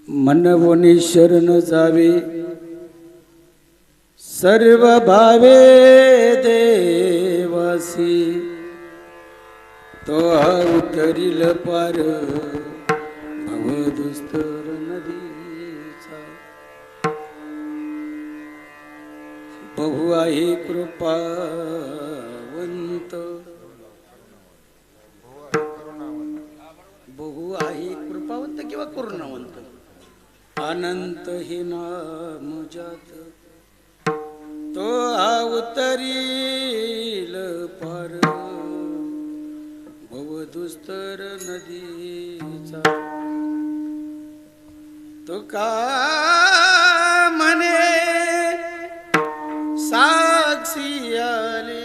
मनवनी शरण जावे सर्व भावे देवासी तो उतरील पार भवदुस्तर नदीचा बहु आहे कृपावंत बहु आहे कृपावंत किंवा करुणावंत अनंत हे नाम जात तो उतरील पार भवदुस्तर नदीचा तो का म्हणे साक्षी आले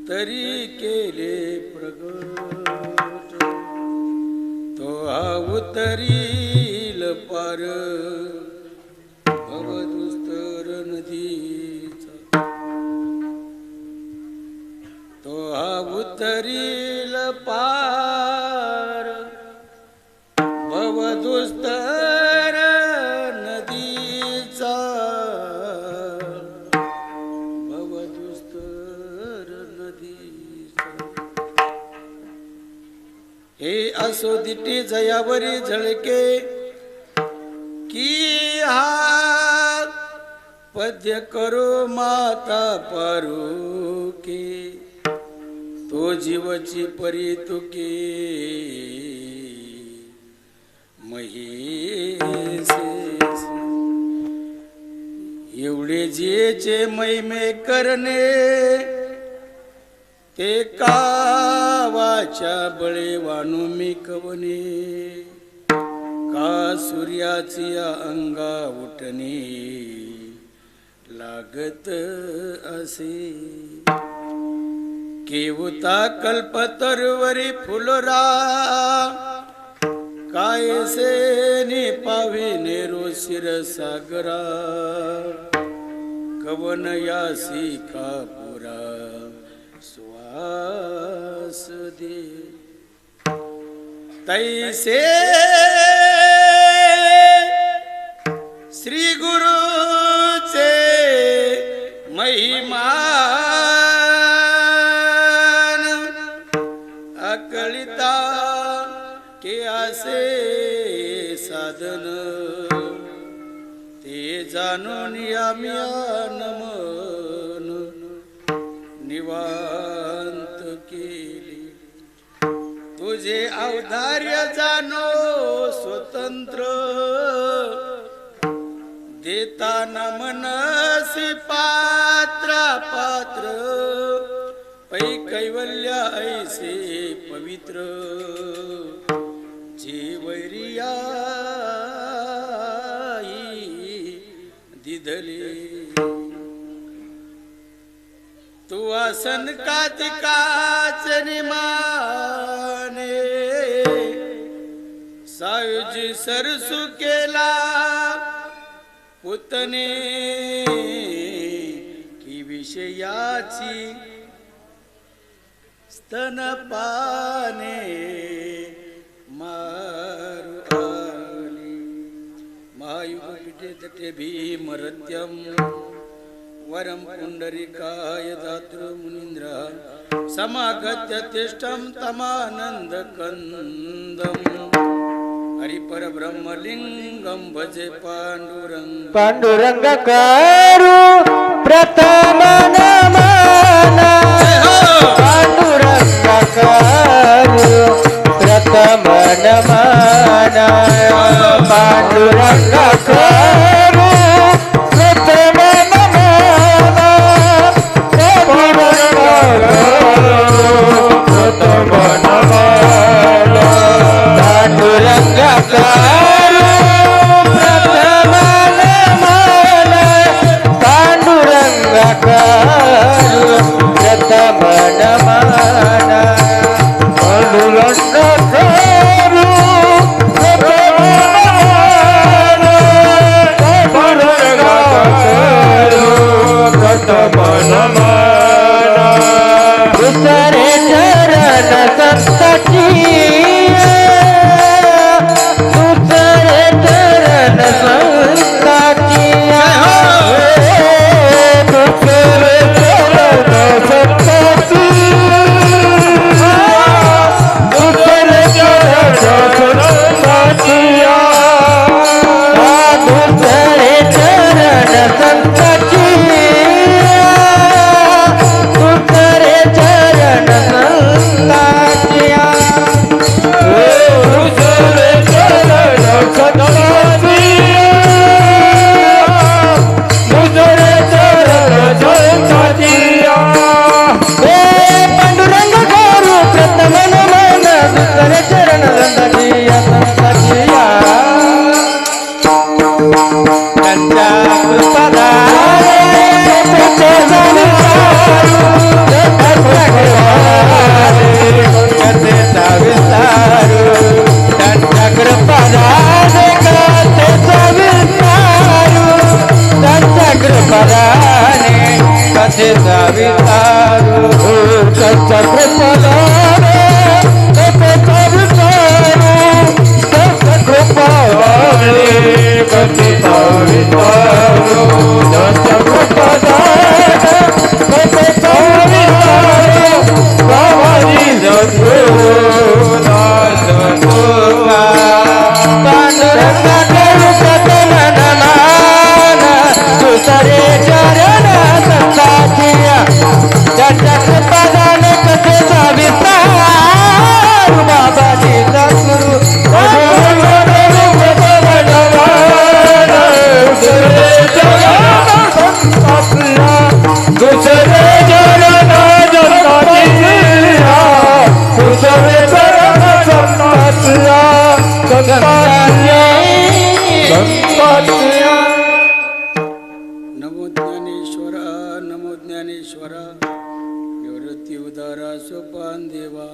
तरी केले प्रगट तो उतरील पार भवदुस्तर नदीचा तो उतरील पार भवदुस्तर नदीचा भवदुस्तर नदीचा हे असो दिटी जयावरी झळके की हा पद्य करो माता पारुके तो जीवची परी तुके महेसे एवढे जेचे महिमे करणे ते कावाच्या बळे वाणू मी कवने का सूर्याची अंगा उठणे लागत असे केवता कल्पतरुवरी फुलरा कायसे नि पावी नेरो शिरसागरा कवन यासी का पुरा श्वास दे तैसे श्री गुरुचे महिमान अकळिता के असे साधन ते जाणून आम्ही नमन निवांत केले तुझे औदार्य जाणो स्वतंत्र देताना मनसी पात्र पात्र पै कैवल्य ऐसे पवित्र जीवरिया दिधले तू आसन कातिकाच निमाने सायुजी सरसु केला पुतने की विषयाची स्तनपाने मारु आली महायुगपीठे तटे भीमरत्यं वरं पुंडरीकाय दातृ मुनीन्द्र समागत्य तिष्ठं तमानन्दकन्दम् हरिपरब्रह्मलिंगं भजे पांडुरंग पांडुरंग करू प्रथम नमन पांडुरंग करू प्रथम नमन पांडुरंग करू प्रथम नमन प्रथम नमन पांडुरंग करू प्रथम नमन पांडुरंग करू प्रथम नमन पांडुरंग करू प्रथम नमन पांडुरंग करू प्रथम नमन दुसरे चरण संतची कसे सावितारू कच्चा कृपलाने कसे सावितारू कच्चा कृपलाने कसे सावितारू कच्चा कृपलाने कसे सावितारू बाबाजी जगू दास तुका पांडुरंगा करू कथननमान दुसरे चरण संताचिया त्याच्या कृपादाने कसे सावितारू बाबाजी जगू दुसरे चरण नमो ज्ञानेश्वरा नमो ज्ञानेश्वरा निवृत्ती उदारा सोपान देवा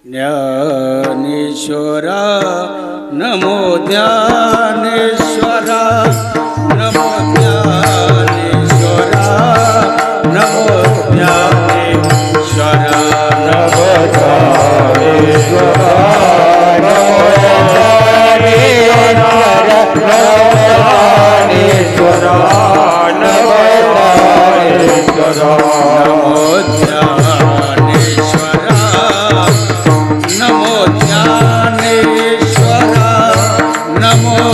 ज्ञानेश्वरा नमो ज्ञानेश्वरा नमो ज्ञानेश्वरा नमो ज्ञानेश्वरा नमो नमो ज्ञानेश्वरा नमो ज्ञानेश्वरा नमो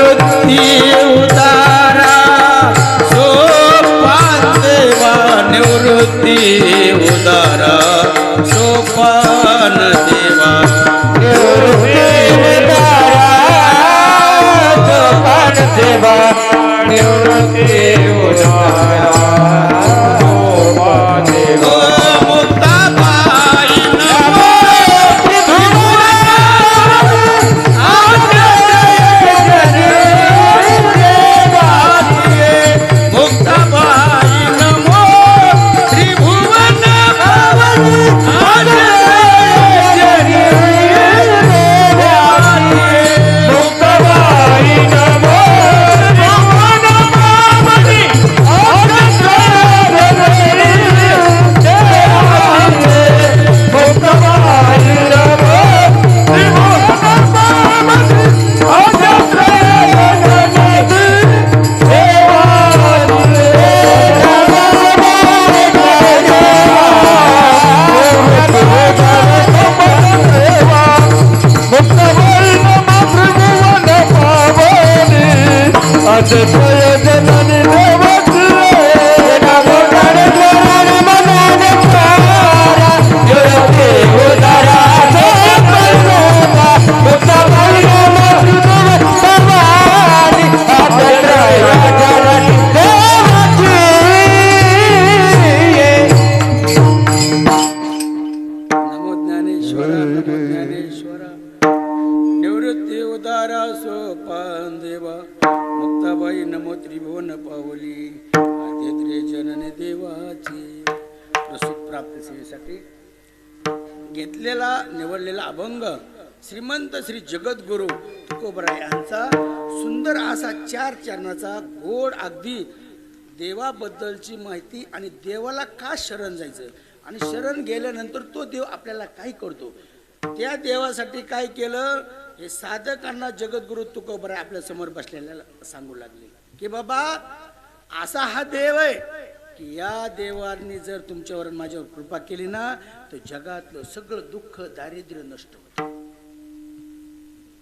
निवृत्ती उदारा सोपान देवा निवृत्ती उदारा सोपान देवा देवा निवृत्ती उदारा मुक्ताबाई मुक्ताबाई नमो त्रिभुवन पावली आद्यत्रे जननी देवाची प्रसूत प्राप्ती सेवेसाठी घेतलेला निवडलेला अभंग श्रीमंत श्री जगद्गुरु तुकोबराय यांचा सुंदर असा 4 चरणाचा गोड अगदी देवाबद्दलची माहिती आणि देवाला का शरण जायचं आणि शरण गेल्यानंतर तो देव आपल्याला काय करतो त्या देवासाठी काय केलं हे साधकांना जगद्गुरु तुकोबराय आपल्या समोर बसलेल्याला सांगू लागले की बाबा असा हा देव आहे की या देवाने जर तुमच्यावर माझ्यावर कृपा केली ना तर जगातलं सगळं दुःख दारिद्र्य नष्ट होतं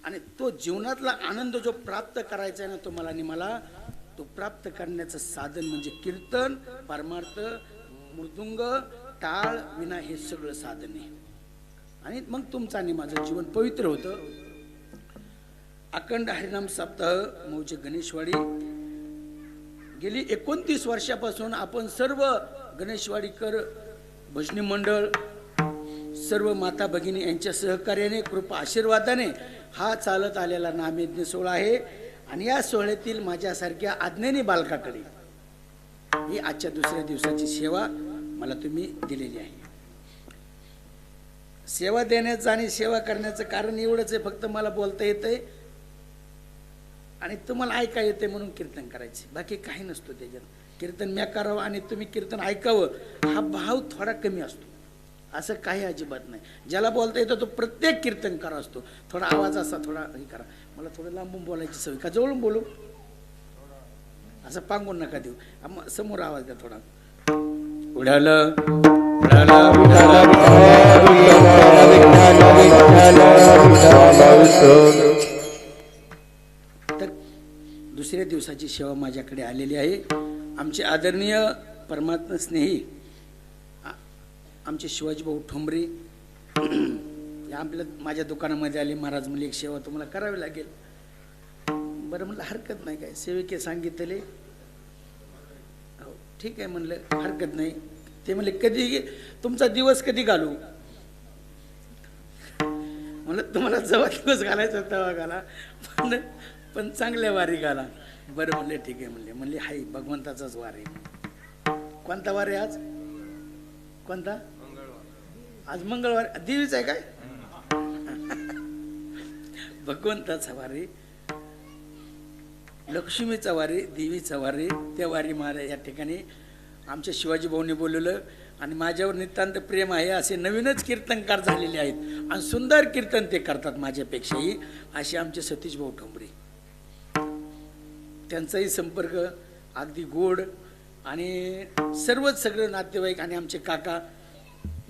आणि तो जीवनातला आनंद जो प्राप्त करायचा आहे ना तो मला आणि मला तो प्राप्त करण्याचं साधन म्हणजे कीर्तन परमार्थ मृदुंग टाळ विना हे सगळं साधन आहे आणि मग तुमचं आणि माझं जीवन पवित्र होतं अखंड हरिनाम सप्ताह मौजे गणेशवाडी गेली 29 वर्षापासून आपण सर्व गणेशवाडीकर भजनी मंडळ सर्व माता भगिनी यांच्या सहकार्याने कृपा आशीर्वादाने हा चालत आलेला नामयज्ञ सोहळा आहे आणि या सोहळ्यातील माझ्यासारख्या अज्ञानी बालकाकडे ही आजच्या दुसऱ्या दिवसाची सेवा मला तुम्ही दिलेली आहे. सेवा देण्याचं आणि सेवा करण्याचं कारण एवढंच आहे, फक्त मला बोलता येतंय आणि तुम्हाला ऐका येते म्हणून कीर्तन करायचे, बाकी काही नसतो त्याच्यात. कीर्तन म्या करावं आणि तुम्ही कीर्तन ऐकावं हा भाव थोडा कमी असतो, असं काही अजिबात नाही. ज्याला बोलता येतं तो प्रत्येक कीर्तनकार असतो. थोडा आवाज असा थोडा हे करा. मला थोडं लांबून बोलायची सवय, का जवळून बोलू, असं पांगून नका देऊ, समोर आवाज द्या थोडा. उडालं तर दुसऱ्या दिवसाची सेवा माझ्याकडे आलेली आहे. आमचे आदरणीय परमात्मा स्नेही आमचे शिवाजी भाऊ ठोंबरे आपल्या माझ्या दुकानामध्ये आले. महाराज मला एक सेवा तुम्हाला करावी लागेल. बरं म्हणलं हरकत नाही, काय सेविके सांगितले, हो ठीक आहे म्हणलं हरकत नाही. ते म्हणले कधी तुमचा दिवस कधी घालू, म्हणलं तुम्हाला जेव्हा दिवस घालायचा तेव्हा घाला, पण चांगल्या वारी घाला. बरं म्हणले ठीक आहे म्हणले हाय भगवंताचाच वार आहे. कोणता वार आहे आज, कोणता, आज मंगळवार, देवीच आहे काय, भगवंताचा वारी, लक्ष्मीचा वारी, देवीचा वारी. त्या वारी महाराज या ठिकाणी आमच्या शिवाजी भाऊनी बोलवलं आणि माझ्यावर नितांत प्रेम आहे असे नवीनच कीर्तनकार झालेले आहेत आणि सुंदर कीर्तन ते करतात माझ्यापेक्षाही, असे आमचे सतीश भाऊ ठोंबरे. त्यांचाही संपर्क अगदी गोड आणि सर्वच सगळं नातेवाईक आणि आमचे काका,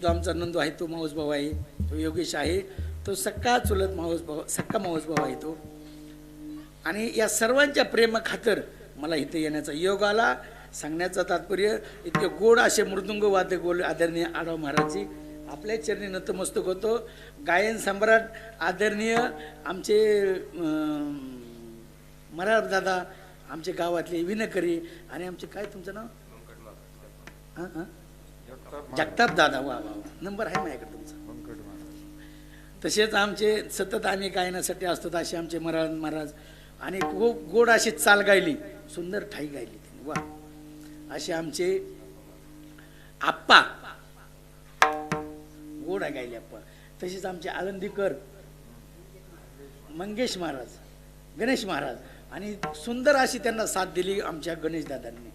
जो आमचा नंदू आहे तो मावस भाऊ आहे, तो योगेश आहे, तो सक्का चुलत मावस भाऊ, सक्का मावस भाऊ आहे तो. आणि या सर्वांच्या प्रेमाखातर मला इथे येण्याचा योग आला. सांगण्याचं तात्पर्य इतके गोड असे मृदुंग वाद्य गोल आदरणीय आढाव महाराजजी आपल्या चरणी नतमस्तक होतो. गायन सम्राट आदरणीय आमचे मरार दादा, आमचे गावातले विनकरी आणि आमचे काय तुमचं नाव, हां जगताप दादा, वा वा वा, नंबर आहे माझ्याकडे तुमचा. तसेच आमचे सतत आम्ही गायनासाठी असतो असे आमचे मरार महाराज आणि खूप गोड अशी चाल गायली, सुंदर ठाई गायली त्यांनी, वा. असे आमचे आप्पा गोड गायले आप्पा. तसेच आमचे आळंदीकर मंगेश महाराज, गणेश महाराज, आणि सुंदर अशी त्यांना साथ दिली आमच्या गणेश दादांनी,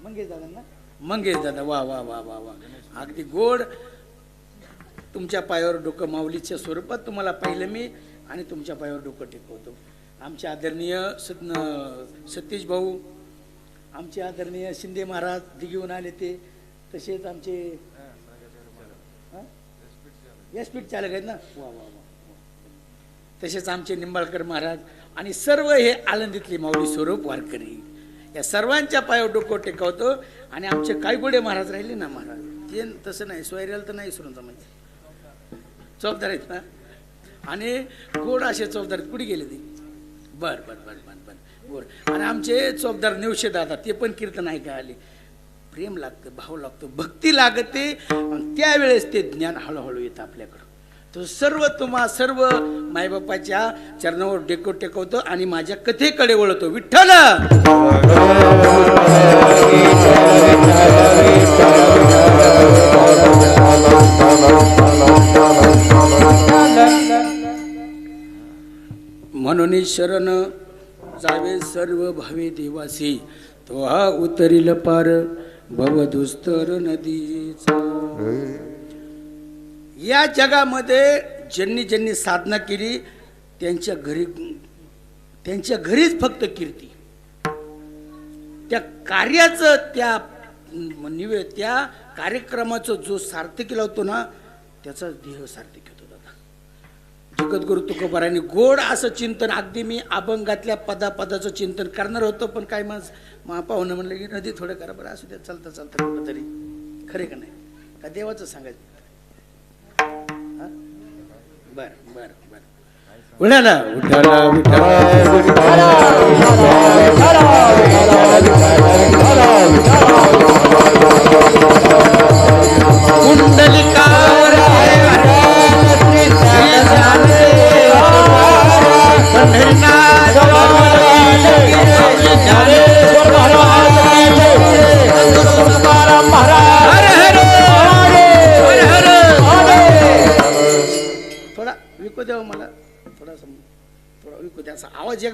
मंगेश दादांना, मंगेश दादा, वा वा वा वा वा, अगदी गोड. तुमच्या पायावर डोकं माऊलीच्या स्वरूपात तुम्हाला पाहिलं मी आणि तुमच्या पायावर डोकं टेकवतो. आमचे आदरणीय सतीश भाऊ, आमचे आदरणीय शिंदे महाराज दिघीहून आले ते, तसेच आमचे व्यासपीठ चालक आहेत ना, वा वा वा. तसेच आमचे निंबाळकर महाराज आणि सर्व हे आळंदीतले माऊली स्वरूप वारकरी, या सर्वांच्या पायावर डोकं टेकवतो. आणि आमचे कायगोडे महाराज राहिले ना महाराज, ते तसं नाही, सोयऱ्याला तर नाही सुरून जमायचं, चौकदार आहेत ना, आणि गोड असे चौकदार कुठे गेले ते, बर बर बर बर बर गोड. आणि आमचे चौकदार नेवशे दादा, ते पण कीर्तन ऐका आले. प्रेम लागतं, भाव लागतो, भक्ती लागते, आणि त्यावेळेस ते ज्ञान हळूहळू येतं आपल्याकडं. तो सर्व तुम्हा सर्व मायबापाच्या चरणावर डेको टेकवतो आणि माझ्या कथेकडे वळतो. विठ्ठल म्हणून शरण जावे सर्व भावे देवासी, तो हा उतरील पार भवदुस्तर नदीचा. या जगामध्ये ज्यांनी ज्यांनी साधना केली त्यांच्या घरीच फक्त कीर्ती, त्या कार्याचं त्या कार्यक्रमाचं जो सार्थकी लावतो ना त्याचा देह सार्थकी होतो. दादा जगद्गुरु तुकोबारायांनी गोड असं चिंतन, अगदी मी अभंगातल्या पदाचं चिंतन करणार होतो, पण काय पाहुणं म्हणलं की नदी थोडं करा बरं, असू द्या, चालता चालता कुठं तरी, खरे का नाही, का देवाचं सांगायचं. बर बर बर, उठाला उठाला कुंडलिकावर पंढरीनाथ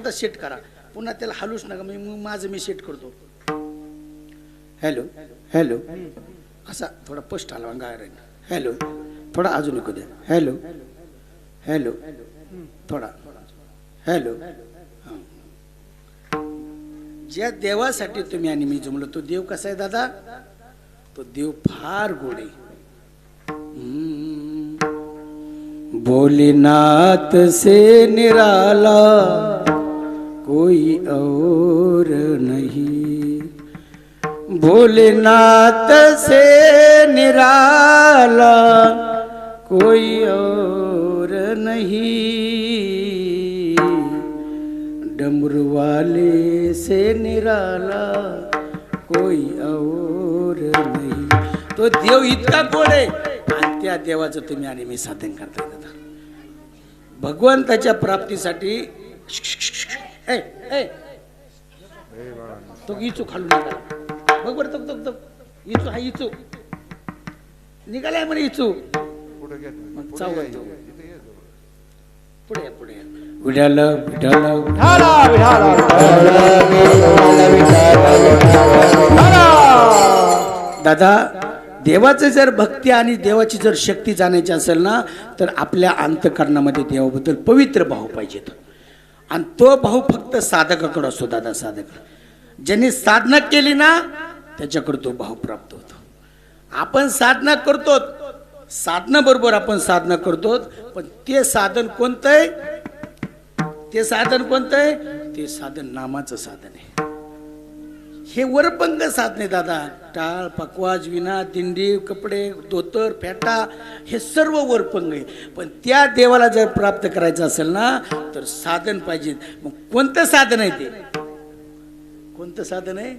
एकदा सेट करा, पुन्हा त्याला हलूच नका. मग माझं मी सेट करतो. हॅलो हॅलो असा थोडा पोस्ट हलवा गाय. हॅलो थोडा अजून ऐकू द्या. हॅलो हॅलो थोडा हॅलो. ज्या देवासाठी तुम्ही आणि मी जमलो तो देव कसा आहे दादा? तो देव फार गोड आहे. भोलेनाथ से निराला कोई और नहीं, भोलेनाथ से निराला कोई और नहीं, डमरू वाले से निराला कोई और नहीं. तो देव इतका गोड आहे आणि त्या देवाचं तुम्ही आणि मी साधन करताय दादा. भगवंताच्या प्राप्तीसाठी ए ए तो इचू खालून निघाला बघ बरं. तो इचू हा इचू निघालाय म्हणे इचू. मग चावल तो पुढे या, पुढे या. विठाल विठाल दादा, देवाचं जर भक्ती आणि देवाची जर शक्ती जाणायची असेल ना तर आपल्या अंतःकरणामध्ये देवाबद्दल पवित्र भाव पाहिजेत. आणि तो भाव फक्त साधकाकडे असतो दादा. साधक ज्यांनी साधना केली ना त्याच्याकडे तो भाव प्राप्त होतो. आपण साधना करतो, साधना बरोबर आपण साधना करतो, पण ते साधन कोणतं आहे? ते साधन कोणतं आहे? ते साधन नामाचं साधन आहे. हे वरपंग साधने दादा. टाळ पकवाज विना दिंडी कपडे धोतर फेटा हे सर्व वरपंग आहे. पण त्या देवाला जर प्राप्त करायचं असेल ना तर साधन पाहिजे. मग कोणतं साधन आहे ते? कोणतं साधन आहे?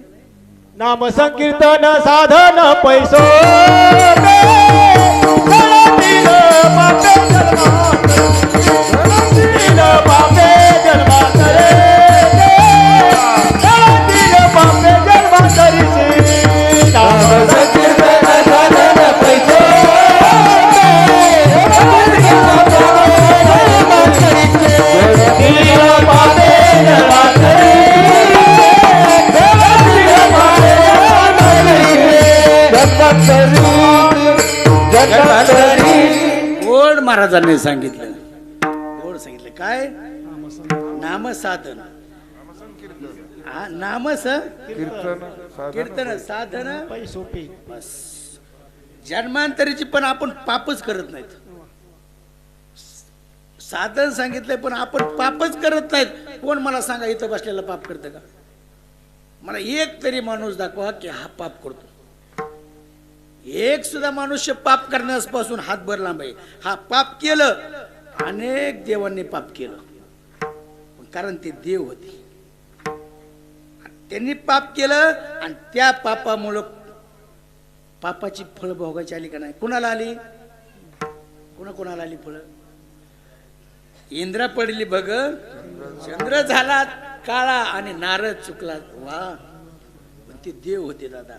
नाम संकीर्तन साधन पैसो गोड महाराजांनी सांगितलं. गोड सांगितलं काय? नाम साधन, नाम कीर्तन साधन बस. जन्मांतरीची पण आपण पापच करत नाहीत. साधन सांगितलंय पण आपण पापच करत नाहीत. कोण मला सांगा इथं बसलेला पाप करतं का? मला एक तरी माणूस दाखवा की हा पाप करतो. एक सुद्धा मनुष्य पाप करण्यापासून हातभर लांब आहे. हा पाप केलं, अनेक देवांनी पाप केलं कारण ते देव होते. त्यांनी पाप केलं आणि त्या पापामुळं पापाची फळ भोगायची आली का नाही? कुणाला आली? कुणाला आली फळ? इंद्रा पडली बघ, चंद्र झाला काळा आणि नारद चुकला. वा, ते देव होते दादा.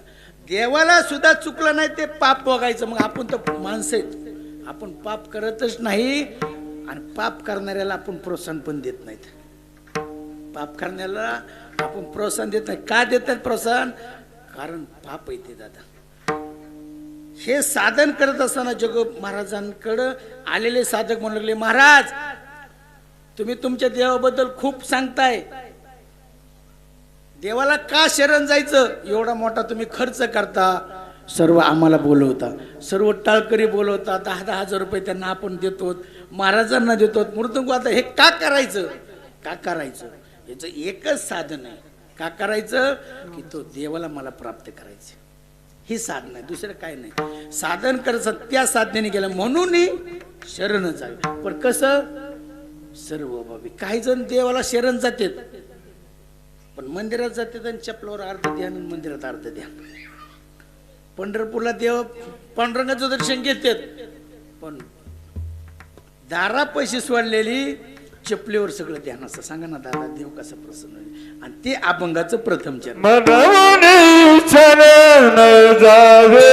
देवाला सुद्धा चुकलं नाही ते पाप भोगायचं. मग आपण तर माणसं आहेत, आपण पाप करतच नाही आणि पाप करणाऱ्याला आपण प्रोत्साहन पण देत नाहीत. पाप करण्याला आपण प्रोत्साहन देत नाही. का देत नाहीत प्रोत्साहन? कारण पाप येते दादा. हे साधन करत असताना जग महाराजांकडे आलेले साधक म्हणू लागले, महाराज तुम्ही तुमच्या देवाबद्दल खूप सांगताय, देवाला का शरण जायचं? एवढा मोठा तुम्ही खर्च करता, सर्व आम्हाला बोलवता, सर्व टाळकरी बोलवता, 10,000 रुपये त्यांना आपण देतो, महाराजांना देतो, मृदुंग. आता हे का करायचं? का करायचं? याचं एकच साधन आहे. का करायचं? की तो देवाला मला प्राप्त करायचं. ही साधन आहे, दुसरं काय नाही. साधन करायचं त्या साधनेने गेलं म्हणून शरण जावे. पण कसं? सर्व बाबी. काही जण देवाला शरण जातात पण मंदिरात जातात आणि चपलावर अर्ध ध्यान आणि मंदिरात अर्ध ध्यान. पंढरपूरला देव पांडुरंगाचं दर्शन घेतात पण दारा पैसे सोडलेली चपलीवर सगळं ध्यान असं. सांगा ना दादा, देव कसा प्रसन्न होईल? आणि ते अभंगाचं प्रथम चरण. जावे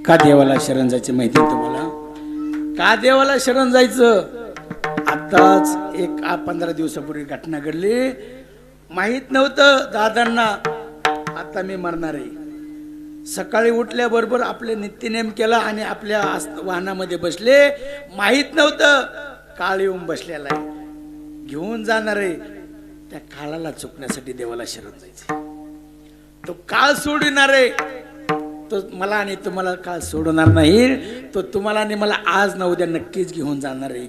का देवाला शरण जायची माहिती आहे तुम्हाला? का देवाला शरण जायचं? आताच एक 15 दिवसापूर्वी घटना घडली. माहित नव्हतं दादांना आता मी मरणार आहे. सकाळी उठल्याबरोबर आपले नित्यनेम केला आणि आपल्या वाहनामध्ये बसले. माहित नव्हतं काळ येऊन बसलेला आहे, घेऊन जाणार आहे. त्या काळाला चुकण्यासाठी देवाला शरण जायचे. तो काळ सोडणार आहे, तो मला आणि तुम्हाला काळ सोडणार नाही. तो तुम्हाला आणि मला आज ना उद्या नक्कीच घेऊन जाणार आहे.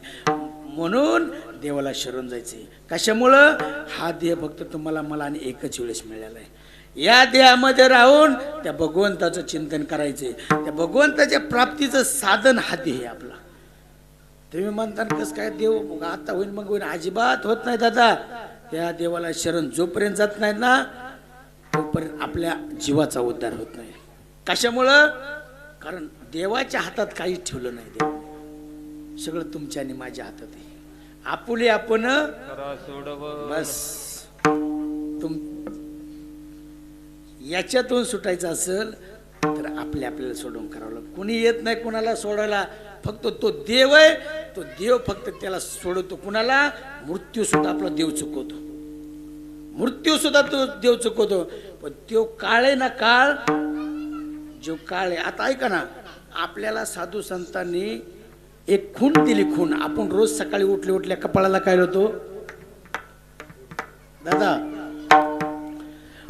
म्हणून देवाला शरण जायचे. कशामुळं? हा देह फक्त तुम्हाला मला आणि एकच वेळेस मिळालेला आहे. या देहामध्ये राहून त्या भगवंताचं चिंतन करायचे. त्या भगवंताच्या प्राप्तीचं साधन हा देह आहे आपला. तुम्ही म्हणता कसं काय देव आता होईल मग होईल? अजिबात होत नाही दादा. त्या देवाला शरण जोपर्यंत जात नाही ना तोपर्यंत आपल्या जीवाचा उद्धार होत नाही. कशामुळं? कारण देवाच्या हातात काहीच ठेवलं नाही. देव सगळं तुमच्या आणि माझ्या हातात आहे. आपुले आपण बस याच्यातून सुटायचं असेल तर आपल्याला सोडून करावं लागतं. कुणी येत नाही कुणाला सोडायला. फक्त तो देव आहे. तो देव फक्त त्याला सोडवतो. कुणाला? मृत्यू सुद्धा आपला देव चुकवतो. मृत्यू सुद्धा तो देव चुकवतो. पण तो काळ आहे ना, काळ जो काळ आहे. आता ऐका ना, आपल्याला साधू संतांनी एक खूण दिली. खूण आपण रोज सकाळी उठल्या कपाळाला काय लावतो दादा?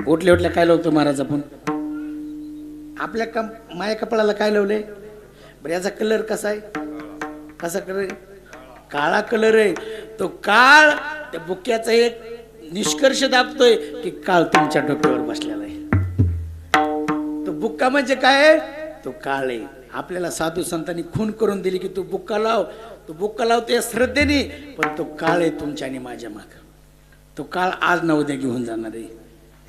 उठल्या काय लावतो महाराज आपण? आपल्या माया कपाळाला काय लावले बरं? याचा कलर कसा आहे? कसा कलर? काळा कलर आहे. तो काळ त्या बुक्याचा एक निष्कर्ष दाबतोय की काळ तुमच्या डोक्यावर बसलेला आहे. तो बुक्का म्हणजे काय आहे? तो काळ आहे. आपल्याला साधू संतांनी खून करून दिली की तू बुक्का लाव. तो बुक्का लावतो या श्रद्धेने. पण तो काळ आहे तुमच्या आणि माझ्या माग. तो काळ आज ना उद्या घेऊन जाणार आहे.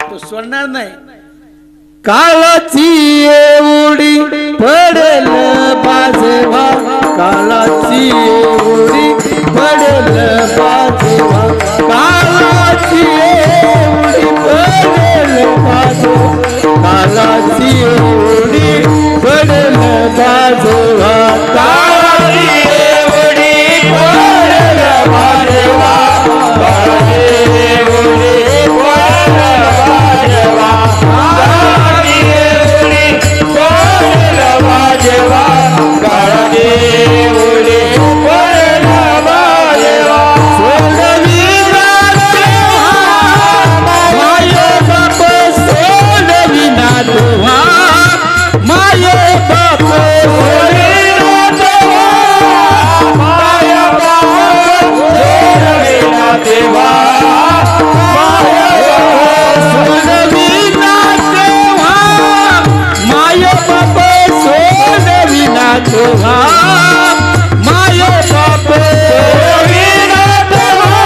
तो सोडणार नाही. काळाची एवढी पडेल बाजेवा, काळाची एवढी पडेल बाजेवा, काळाची एवढी पडेल बाजेवा, काळाची एवढी पडेल बाजेवा, काळाची एवढी पडेल बाजेवा, काळाची एवढी पडेल बाजेवा, काळाची एवढी पडेल बाजेवा, काळाची एवढी पडेल बाजेवा, सोडवी जाते माये बाप, सोडवी ना तेव्हा माये बाप, सोडवी ना तेव्हा माये बाप, सोडवी ना तेव्हा माये बाप, सोडवी ना तेव्हा माये बाप, सोडवी ना तेव्हा माये बाप, सोडवी ना तेव्हा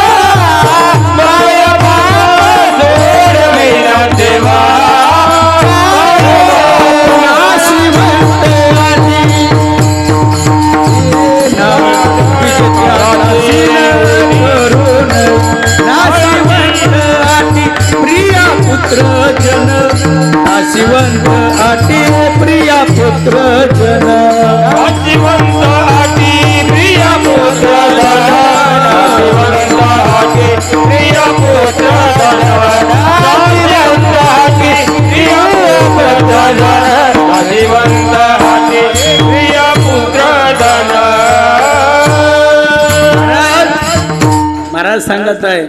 माये बाप, सोडवी ना तेव्हा नाशिवंत आधी नाशिवंत आधी प्रिया पुत्र जन, नाशिवंत आधी प्रिया पुत्र जन, नाशिवंत आधी प्रिया पुत्र जन, नाशिवंत आधी प्रिया पुत्र जन, नाशिवंत आधी प्रिया पुत्र जन, नाशिवंत आधी प्रिया पुत्र जन. महाराज सांगत आहे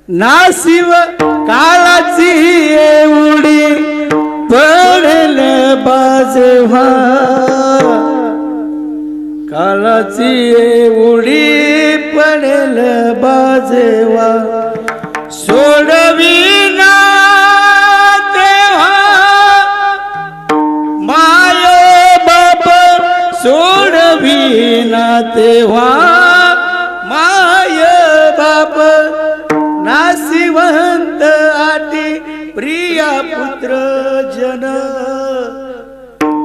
नाशिव काळाची एवढी पडेल बाजेवा, काळाची एवढी पडेल बाजेवा, सोडविना तेव्हा माये बाप, सोडविना तेव्हा माये बाप, नाशिवंत आटी प्रिया पुत्र जन,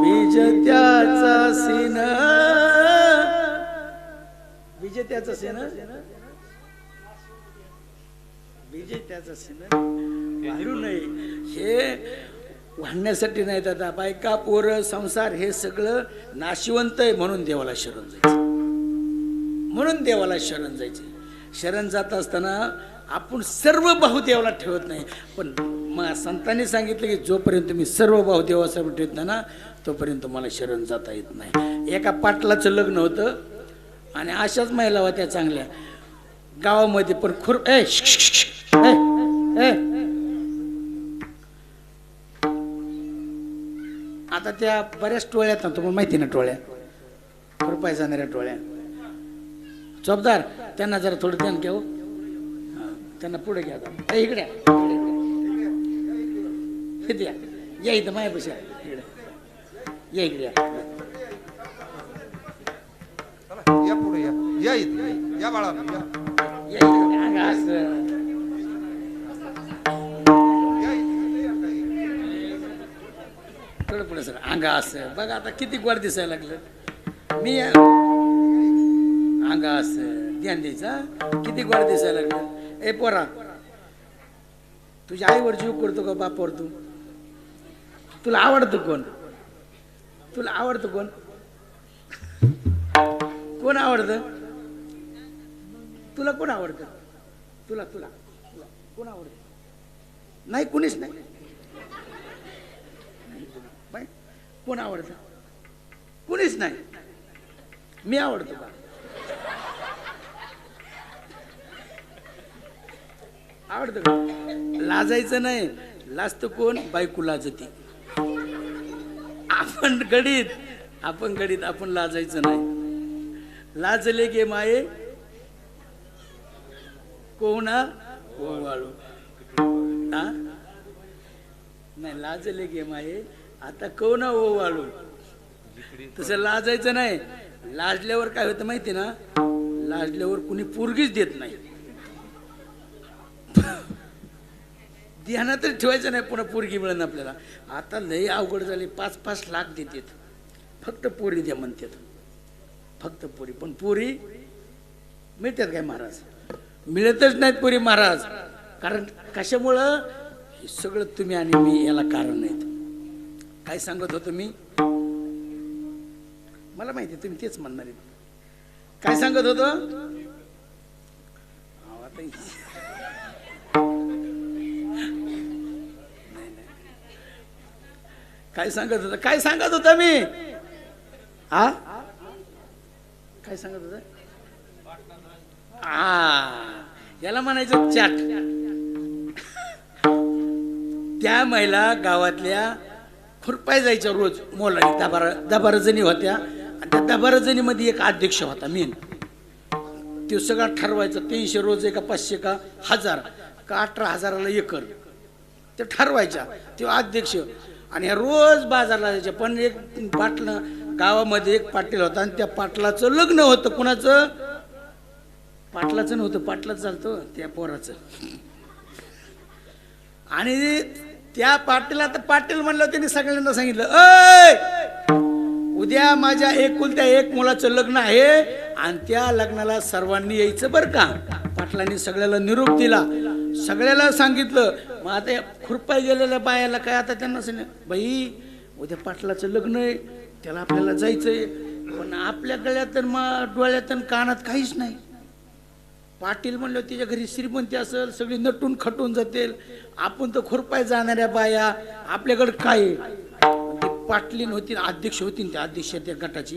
विजेत्याचा सीन, विजेत्याचा सीन, विजेत्याचा सीन वाढू नये, हे वाढण्यासाठी नाही दादा. बायका पोरं संसार हे सगळं नाशिवंत आहे म्हणून देवाला शरण जायचं, म्हणून देवाला शरण जायचे. शरण जात असताना आपण सर्व भाऊ देवाला ठेवत नाही, पण मग संतांनी सांगितलं की जोपर्यंत मी सर्व भाऊ देवासमोर ठेवत नाही ना तोपर्यंत मला शरण जाता येत नाही. एका पाटलाचं लग्न होतं आणि अशाच महिला होत्या चांगल्या गावामध्ये, पण खुर आता त्या बऱ्याच टोळ्यात ना, तुम्हाला माहिती ना टोळ्या, खुरपाय जाणाऱ्या टोळ्या, चौबदार त्यांना जरा थोडं ध्यान घ्या, त्यांना पुढे घ्या, इकडे या, या इथं मायापाशी इकडे या, इकडे या पुढे या, या इथे या बाळा, या इकडे, अंग असं थोडं पुढे सर, अंग असं बघा. आता किती गोड दिसायला लागलं, मी अंग असं ध्यान द्यायचं, किती गोड दिसायला लागलं. ए पोरा, तुझ्या आईवर जीव करतो का बापावर? तू तुला आवडतं कोण? तुला आवडतं कोण? कोण आवडतं तुला? कोण आवडतं तुला? तुला कोण आवडतं? नाही, कुणीच नाही. कोण आवडतं? कुणीच नाही. मी आवडतो का? आवडतं का? लाजायचं नाही. लाजतं कोण? बायको लाजती. आपण गडीत आपण लाजायचं नाही. लाजले गे माये कोणा ओवाळू. नाही, लाजले गे माये आता कोणा ओवाळू. तसं लाजायचं नाही. लाजल्यावर काय होतं माहिती ना? लाजल्यावर कुणी पोरगीच देत नाही. ध्यानातच ठेवायचं नाही, पुन्हा पोरगी मिळेल आपल्याला. आता लय अवघड झाले, 5-5 लाख देतात फक्त पोरी द्या म्हणतात, फक्त पोरी. पण पोरी मिळतात काय महाराज? मिळतच नाहीत पोरी महाराज. कारण कशामुळं? हे सगळं तुम्ही आणि मी याला कारण नाहीत. काय सांगत होतो मी? मला माहिती तुम्ही तेच म्हणणार आहे. काय सांगत होतो? काय सांगत होता? काय सांगत होता मी? हा, काय सांगत होता? याला म्हणायचं चाट. त्या महिला गावातल्या खुरपाय जायच्या रोज मोलाने. 10-12 जणी होत्या आणि त्या 10-12 जणीमध्ये एक अध्यक्ष होता मेन. तो सगळा ठरवायचा 300 रोज का 500 का 1000 का 18,000ला एकर ते ठरवायच्या, तो अध्यक्ष. आणि ह्या रोज बाजारला जायच्या. पण एक पाटलं गावामध्ये एक पाटील होता आणि त्या पाटलाचं लग्न होतं. कुणाचं? पाटलाचं नव्हतं, पाटलाच चालतं त्या पोराचं. आणि त्या पाटीला तर पाटील म्हणलं, त्यांनी सगळ्यांना सांगितलं, अय उद्या माझ्या एकुलत्या एक मुलाचं लग्न आहे आणि त्या लग्नाला सर्वांनी यायचं बरं का. पाटलांनी सगळ्याला निरोप दिला, सगळ्याला सांगितलं. मग आता खुरपाय गेलेल्या बायाला काय, आता त्यांना सांगितलं, बाई उद्या पाटलाचं लग्न आहे, त्याला आपल्याला जायचंय. पण आपल्या गळ्यात मग डोळ्यात कानात काहीच नाही. पाटील म्हणलं तिच्या घरी श्रीमंती असेल, सगळी नटून खटून जातील, आपण तर खुरपाय जाणाऱ्या बाया, आपल्याकडे काय? पाटलीन होती, अध्यक्ष होती त्या अध्यक्ष त्या गटाची.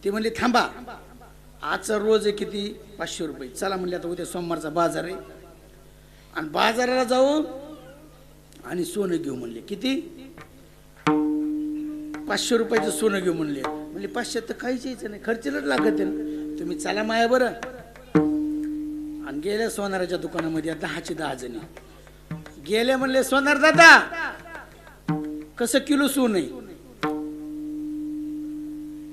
ते म्हणले थांबा, आजचा रोज आहे किती? 500 रुपये. चला म्हणले आता उद्या सोमवारचा बाजार आहे आणि बाजाराला जाऊ आणि सोनं घेऊ म्हणले. किती? 500 रुपयाचं सोनं घेऊ म्हणले. म्हणले 500 तर काहीच यायचं नाही, खर्चलच लागत आहे. तुम्ही चला माया बरं. आणि गेल्या सोनाराच्या दुकानामध्ये 10ची 10 जणी गेले. म्हणले सोनार दादा कसं किलो सोनं आहे?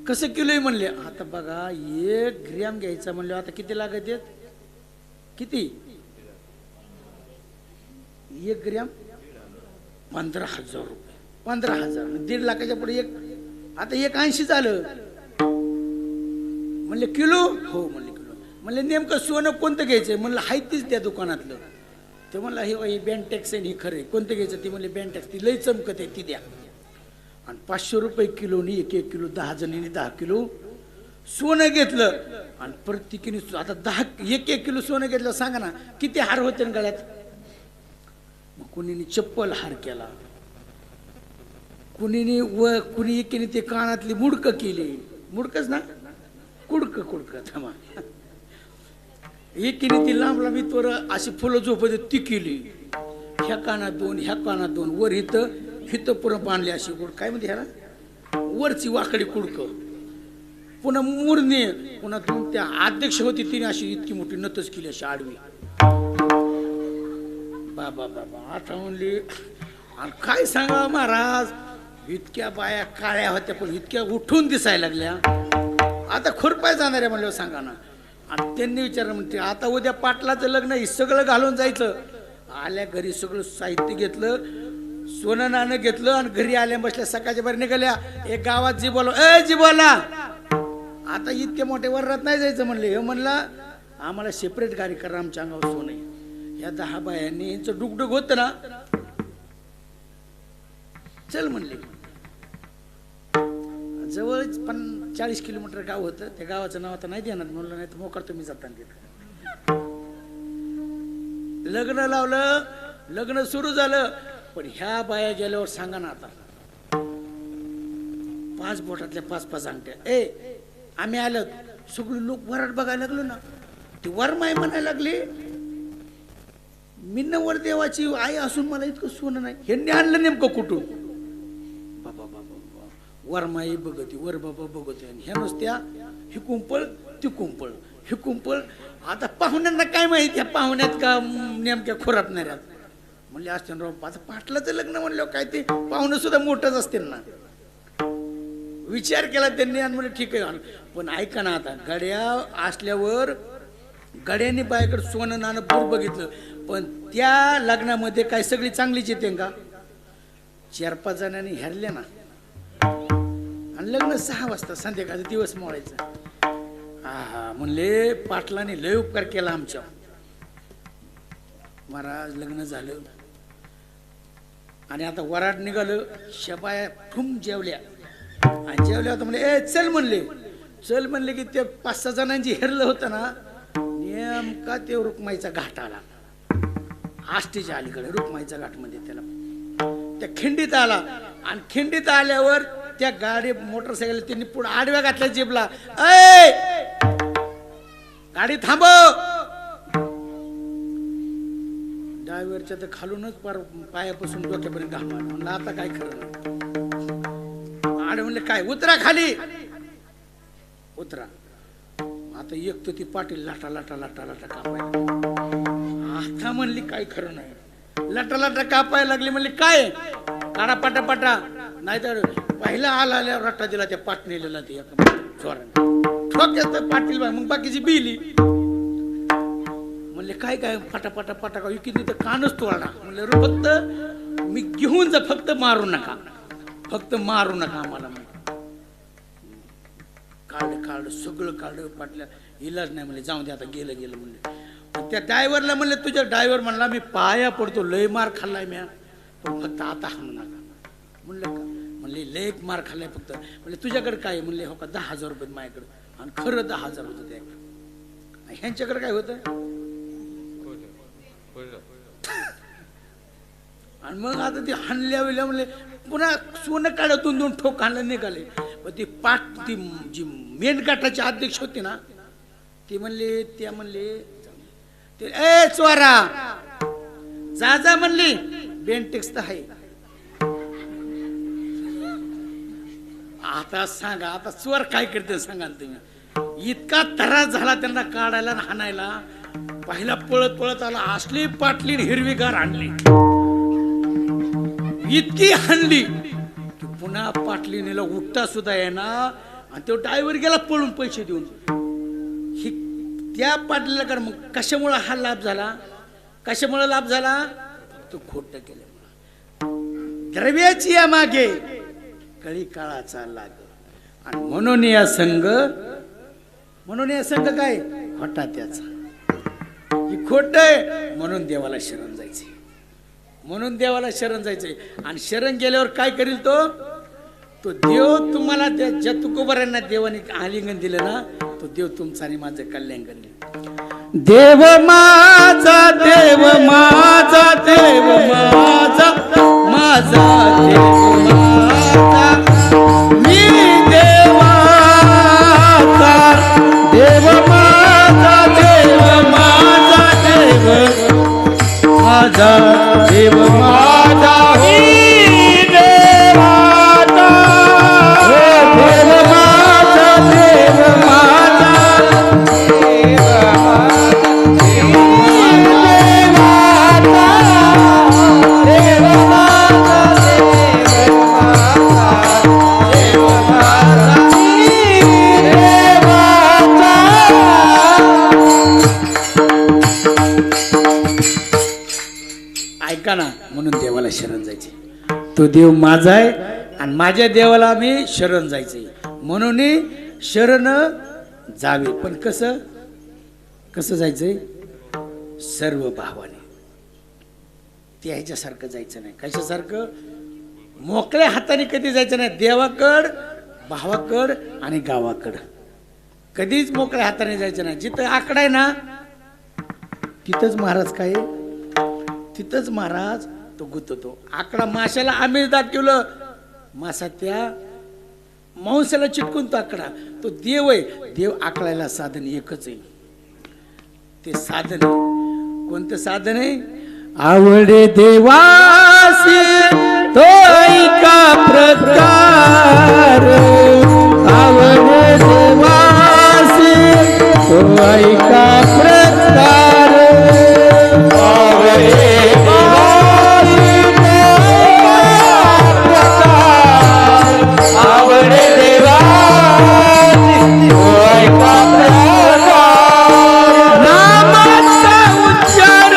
कसं किलो आहे म्हणले. आता बघा 1 ग्रॅम घ्यायचा म्हणले आता किती लागत आहेत? किती? 1 ग्रॅम 15,000 रुपये. 15,000 1.5 लाखाच्या पुढे एक. आता 1.80 झालं. म्हणले किलो? हो म्हणले किलो. म्हणले नेमकं सोनं कोणतं घ्यायचंय? म्हणलं हाय तीच त्या दुकानातलं. ते म्हणलं हे बँटेक्स आहे, हे खरं आहे. कोणतं घ्यायचं? ते म्हणले बँटेक्स, ती लई चमकत आहे, ती द्या. आणि 500 रुपये किलोनी 1 किलो, 10 जणींनी 10 किलो सोनं घेतलं. आणि प्रत्येकीने आता 1 किलो सोनं घेतलं. सांगा ना किती हार होते गळ्यात? मग कुणीने चप्पल हार केला, कुणीने कुणी एकीने ते कानातली मुडकं केली. मुडकच ना, कुडकं थांबा. एकीने ती लांब लांब इथवर अशी फुलं झोपत ती केली. ह्या कानात 2, ह्या कानात 2, वर हिथं पुरं बांधली अशी कुड. काय म्हणते ह्याला? वरची वाकडी कुडकं. पुन्हा मुरणी. पुन्हा त्या अध्यक्ष होती तिने अशी इतकी मोठी नतच केली अशी आडवी. बाबा आता म्हणली. आणि काय सांगा महाराज, इतक्या बाया काळ्या होत्या पण इतक्या उठून दिसायला लागल्या. आता खुरपाय जाणार आहे म्हणलं, सांगा ना. आणि त्यांनी विचारलं, म्हणते आता उद्या पाटलाचं लग्न, हे सगळं घालून जायचं. आल्या घरी सगळं साहित्य घेतलं, सोनं नाणं घेतलं आणि घरी आल्या बसल्या. सकाळच्या बाहेर निघाल्या. एक गावात जी बोला आता इतके मोठे वरात नाही जायचं म्हणले. हे म्हणलं आम्हाला सेपरेट गाडी करा, आमच्या अंगावर सोनं आहे. या 10 बायांनी यांचं डुकडुक होतं ना, चल म्हणले. जवळच 40 किलोमीटर गाव होतं. त्या गावाचं नाव आता नाही देणार म्हणलं, नाही तर मोकार तुम्ही जाताना तिथं. लग्न लावलं, लग्न सुरू झालं. पण ह्या बाया गेल्यावर सांगा ना आता 5 बोटातल्या 5-5 अंगठ्या. आम्ही आलो, सगळे लोक वरात बघायला लागलो ना. ती वरमाय म्हणायला लागली, मी नवर देवाची आई असून मला इतकं सोनं नाही. ह्यांनी आणलं नेमकं कुठून? बाबा वरमाई बघते, वर बाबा बघते. आणि ह्या नुसत्या ही कुंपळ ती कुंपळ, ही कुंपळ. आता पाहुण्यांना काय माहिती ह्या पाहुण्यात का नेमक्या खुरापणाऱ्यात. म्हणले असते ना, आता पाटलाचं लग्न म्हणलं काय ते पाहुणं सुद्धा मोठंच असते ना. विचार केला त्यांनी आणि म्हणजे ठीक आहे. पण ऐका ना, आता गड्या असल्यावर गड्यांनी बायाकडे सोनं नाणं पूर बघितलं. पण त्या लग्नामध्ये काय सगळी चांगलीच येते का? 4-5 जणांनी हरले ना, आणि लग्न 6 वाजता संध्याकाळचा दिवस मोडायचा. हा म्हणले पाटलाने लय उपकार केला आमच्या. महाराज लग्न झालं आणि आता वराड निघालं. शबाया ठुम जेवल्या आणि जेवल्या होता म्हणले ए चल म्हणले. चल म्हणले की ते 5-6 जणांची हेरलं होतं ना, नेमका ते रुक्माईचा घाट आला. आष्टीच्या अलीकडे रुक्माईचा घाट म्हणजे त्याला त्या खिंडीत आला. आणि खिंडीत आल्यावर त्या गाडी मोटरसायकल त्यांनी पुढे आडव्या घातल्या जिबला. ए गाडी थांबव. ड्रायव्हरच्या तर खालूनच पायापासून डोक्यापर्यंत घाम आला. म्हणलं आता काय खरं नाही. आड म्हणले काय उतरा खाली उतरा. आता एक तर ती पाटील लाटा लाटा लाटा लाटा कापायला. आता म्हणली काय खरं नाही. लाटा लाटा कापायला लागली. म्हणली काय काढा पाटा पाटा, नाहीतर पहिला आल्यावर रट्टा दिला त्या पाटणीला ते जोराने ठोक्यात पाटील. मग बाकीची बिली. म्हणले काय काय पाटा पाटा पाटा का किती तर कानच तोडला. म्हणले फक्त मी घेऊन जा, फक्त मारू नका, फक्त मारू नका आम्हाला. काढ सगळं काढ पाटल्या. इलाज नाही म्हणले जाऊ दे आता गेलं गेलं म्हणले. त्या ड्रायव्हरला म्हणले तुझ्या ड्रायव्हर म्हणला मी पाया पडतो लय मार खाल्लाय म्या, पण फक्त आता हाणू नका. म्हणलं का? म्हणले लय मार खाल्लाय फक्त. म्हणले तुझ्याकडे काय? म्हणले हो का 10,000 रुपये माझ्याकडे. आणि खरं 10,000 होतं त्याकडे. ह्यांच्याकडे काय होतं? आणि मग आता ती हाणल्या वेळेला म्हणले पुन्हा सोनं काढतून 2 ठोक हाणलं निघाले. पण ती ती जी मेन काटाचे अध्यक्ष होते ना, ते म्हणले त्या म्हणले ते ए चोरा जा जा म्हणली, बेंटेक्स तर आहे. आता सांगा आता चोर काय करते सांगा तुम्ही. इतका त्रास झाला त्यांना काढायला आणि हाणायला. पहिला पळत पळत आला. असली पाटली हिरवीगार आणली, इतकी हाणली की पुन्हा पाटलीनेला उठता सुद्धा येणार. आणि तो ड्रायव्हर गेला पळून पैसे देऊन. ही त्या पाटलीला कर. मग कशामुळे हा लाभ झाला? कशामुळे लाभ झाला? तो खोट केल्यामुळे. द्रव्याची या मागे कळी काळाचा लाग. आणि म्हणून या संघ काय खोटा त्याचा. ही खोट आहे म्हणून देवाला शरण जायचे, म्हणून देवाला शरण जायचंय. आणि शरण गेल्यावर काय करील तो देव तुम्हाला ज्या तुकोबारांना देवाने आलिंगन दिलं ना, तो देव तुमचं आणि माझं कल्याण करेल. देव माझा देव माझा देव माझा माझा देव माझा मी देवाचा देव माझा देव माझा देव माझा देव माझा मी देवाचा देव माझा देव माझा ऐका ना. म्हणून देवाला शरण जायचे. तो देव माझा आहे आणि माझ्या देवाला मी शरण जायचे. म्हणून शरण जावे. पण कसं कसं जायचंय? सर्व भावाने. ते ह्याच्यासारखं जायचं नाही. कशासारखं? मोकळ्या हाताने कधी जायचं नाही. देवाकड भावाकड आणि गावाकड कधीच मोकळ्या हाताने जायचं नाही. जिथं आकडा आहे ना तिथंच महाराज काय, तिथंच महाराज तो गुततो. आकडा माशाला आम्ही दाखवलं, मासा त्या मांसाला चिटकून तो आकडा. तो देव आहे. देव आकडायला साधन एकच आहे. ते साधन कोणतं साधन आहे? आवडे देवासी तो ऐका प्रकार. आवडे देवासी तो ऐका प्रकार. आवडे आवडे देवासी तो ऐका प्रकार. नामाचा उच्चार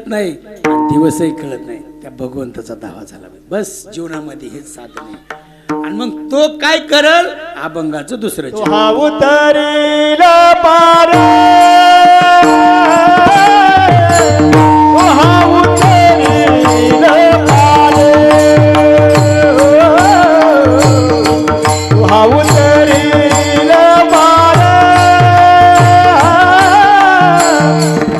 कळत नाही आणि दिवसही कळत नाही, त्या भगवंताचा दावा झाला पाहिजे. बस जीवनामध्ये हेच साधन आहे. आणि मग तो काय करल, अभंगाचं दुसरं तो चरण. हा उतरील पार, तो हा उतरील पार, तो हा उतरील पार,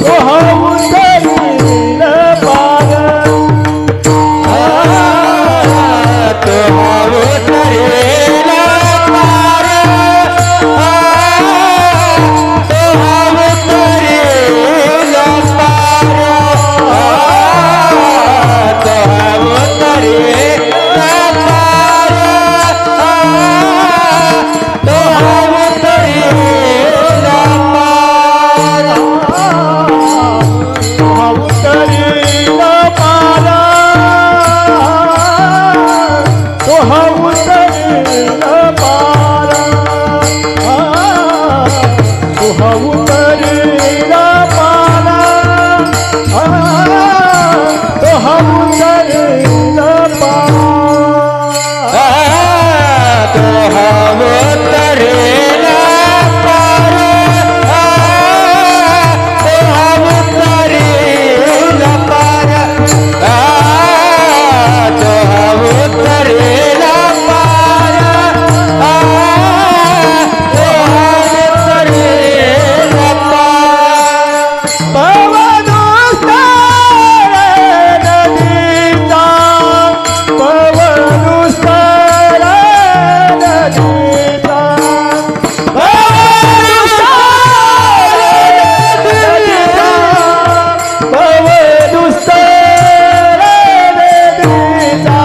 तो हा उतरील पार, तो हा उतरील पार, तो हा उतरील पार, तो हा उतरील पार, तो हा उतरील पार, तो हा उतरील पार, तो हा उतरील पार, तो हा उतरील पार, तो हा उतरील पार, तो हा उतरील पार, तो हा उतरील पार, तो हा उतरील पार, तो हा उतरील पार, पवनुस्तर नदीचा, पवनुस्तर नदीचा, पवनुस्तर नदीचा,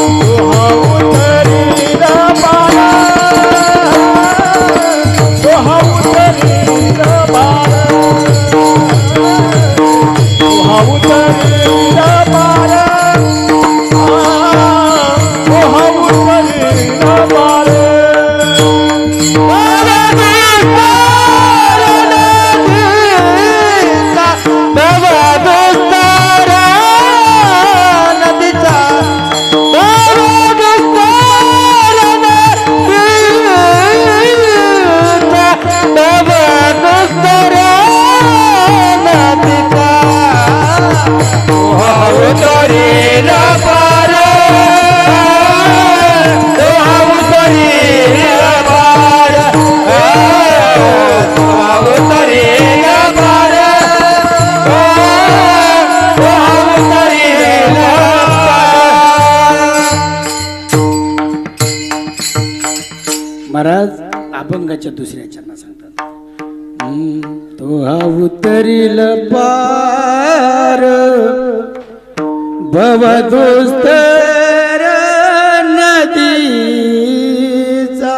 तो हा उतरील पार, तो हा उतरील पार, तो हा उतरील पार, तो हा उतरील पार, पवनुस्तर नदीचा, पवनुस्तर नदीचा, पवनुस्तर नदीचा, तो हा उतरील पार, तो हा उतरील पार, तो हा उतरील पार, तो हा उतरील पार. महाराज अभंगाच्या दुसऱ्या चरणा सांगतात, तो हा उतरील पार, भवदुस्तर नदीचा,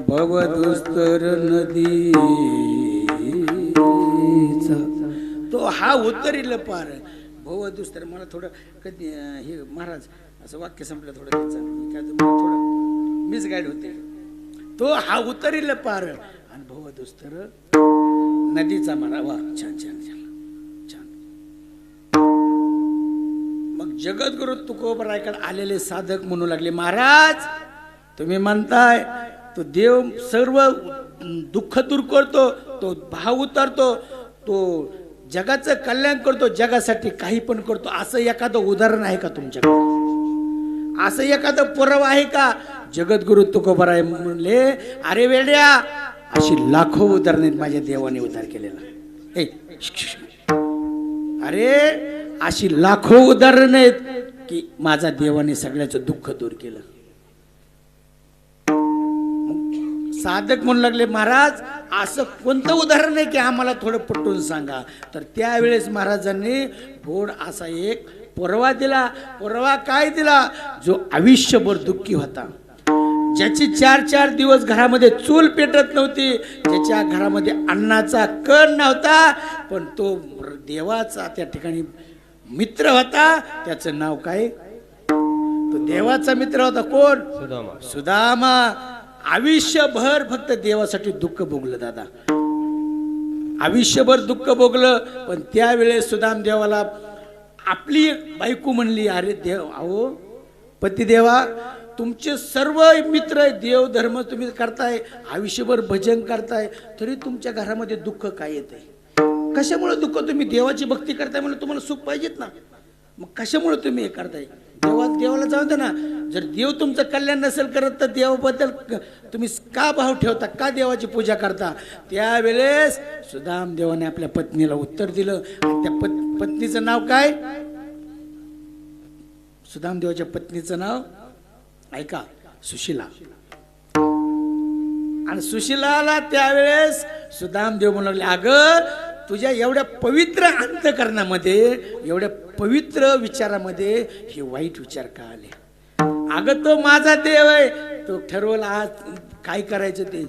भवदुस्तर नदीचा, तो हा उतरील पार. भवदुस्तर मला थोडं कधी हे महाराज असं वाक्य संपलं थोडं त्याचं, काय तुम्हाला थोडं मिसगाईड होते. तो हा उतरील पार आणि भवदुस्तर नदीचा मारा. वा, छान छान छान छान. मग जगद्गुरु तुकोबरायकडे आलेले साधक म्हणू लागले, महाराज तुम्ही म्हणताय तो देव सर्व दुःख दूर करतो, तो भाव उतरतो, तो जगाचं कल्याण करतो, जगासाठी काही पण करतो, असं एखादं उदाहरण आहे का तुमच्याकडे? असं एखादं पुरावा आहे का? जगद्गुरु तुकोबराय म्हणले, अरे वेड्या, अशी लाखो उदाहरण आहेत माझ्या देवाने उद्धार केलेला. अरे अशी लाखो उदाहरण आहेत की माझा देवाने सगळ्याचं दुःख दूर केलं. साधक म्हणू लागले, महाराज असं कोणतं उदाहरण आहे की आम्हाला थोडं पटवून सांगा. तर त्यावेळेस महाराजांनी गोड असा एक पुरावा दिला. पुरावा काय दिला? जो आयुष्यभर दुःखी होता, ज्याची 4-4 दिवस घरामध्ये चूल पेटत नव्हती, ज्याच्या घरामध्ये अन्नाचा कण नव्हता, पण तो देवाचा त्या ठिकाणी मित्र होता. त्याचं नाव काय? तो देवाचा मित्र होता. कोण? सुदामा. आयुष्यभर फक्त देवासाठी दुःख भोगलं दादा. आयुष्यभर दुःख भोगलं, पण त्यावेळेस सुदाम देवाला आपली बायको म्हणली, अरे देव, अहो पतिदेवा, तुमचे सर्व मित्र देव धर्म तुम्ही करताय, आयुष्यभर भजन करताय, तरी तुमच्या घरामध्ये दुःख काय येतंय? कशामुळे दुःख? तुम्ही देवाची भक्ती करताय म्हणून तुम्हाला सुख पाहिजेत ना, मग कशामुळे तुम्ही हे करताय? देवाला जाऊ दे ना. जर देव तुमचं कल्याण नसेल करत तर देवाबद्दल तुम्ही का भाव ठेवता, का देवाची पूजा करता? त्यावेळेस सुदाम देवाने आपल्या पत्नीला उत्तर दिलं. आणि त्या पत्नीचं नाव काय? सुदाम देवाच्या पत्नीचं नाव ऐका, सुशीला. आणि सुशीलाला त्यावेळेस सुदाम देव म्हणू लागले, अगं तुझ्या एवढ्या पवित्र अंतःकरणामध्ये, एवढ्या पवित्र विचारामध्ये हे वाईट विचार का आले? अगं तो माझा देव आहे, तो ठरवला आज काय करायचं ते.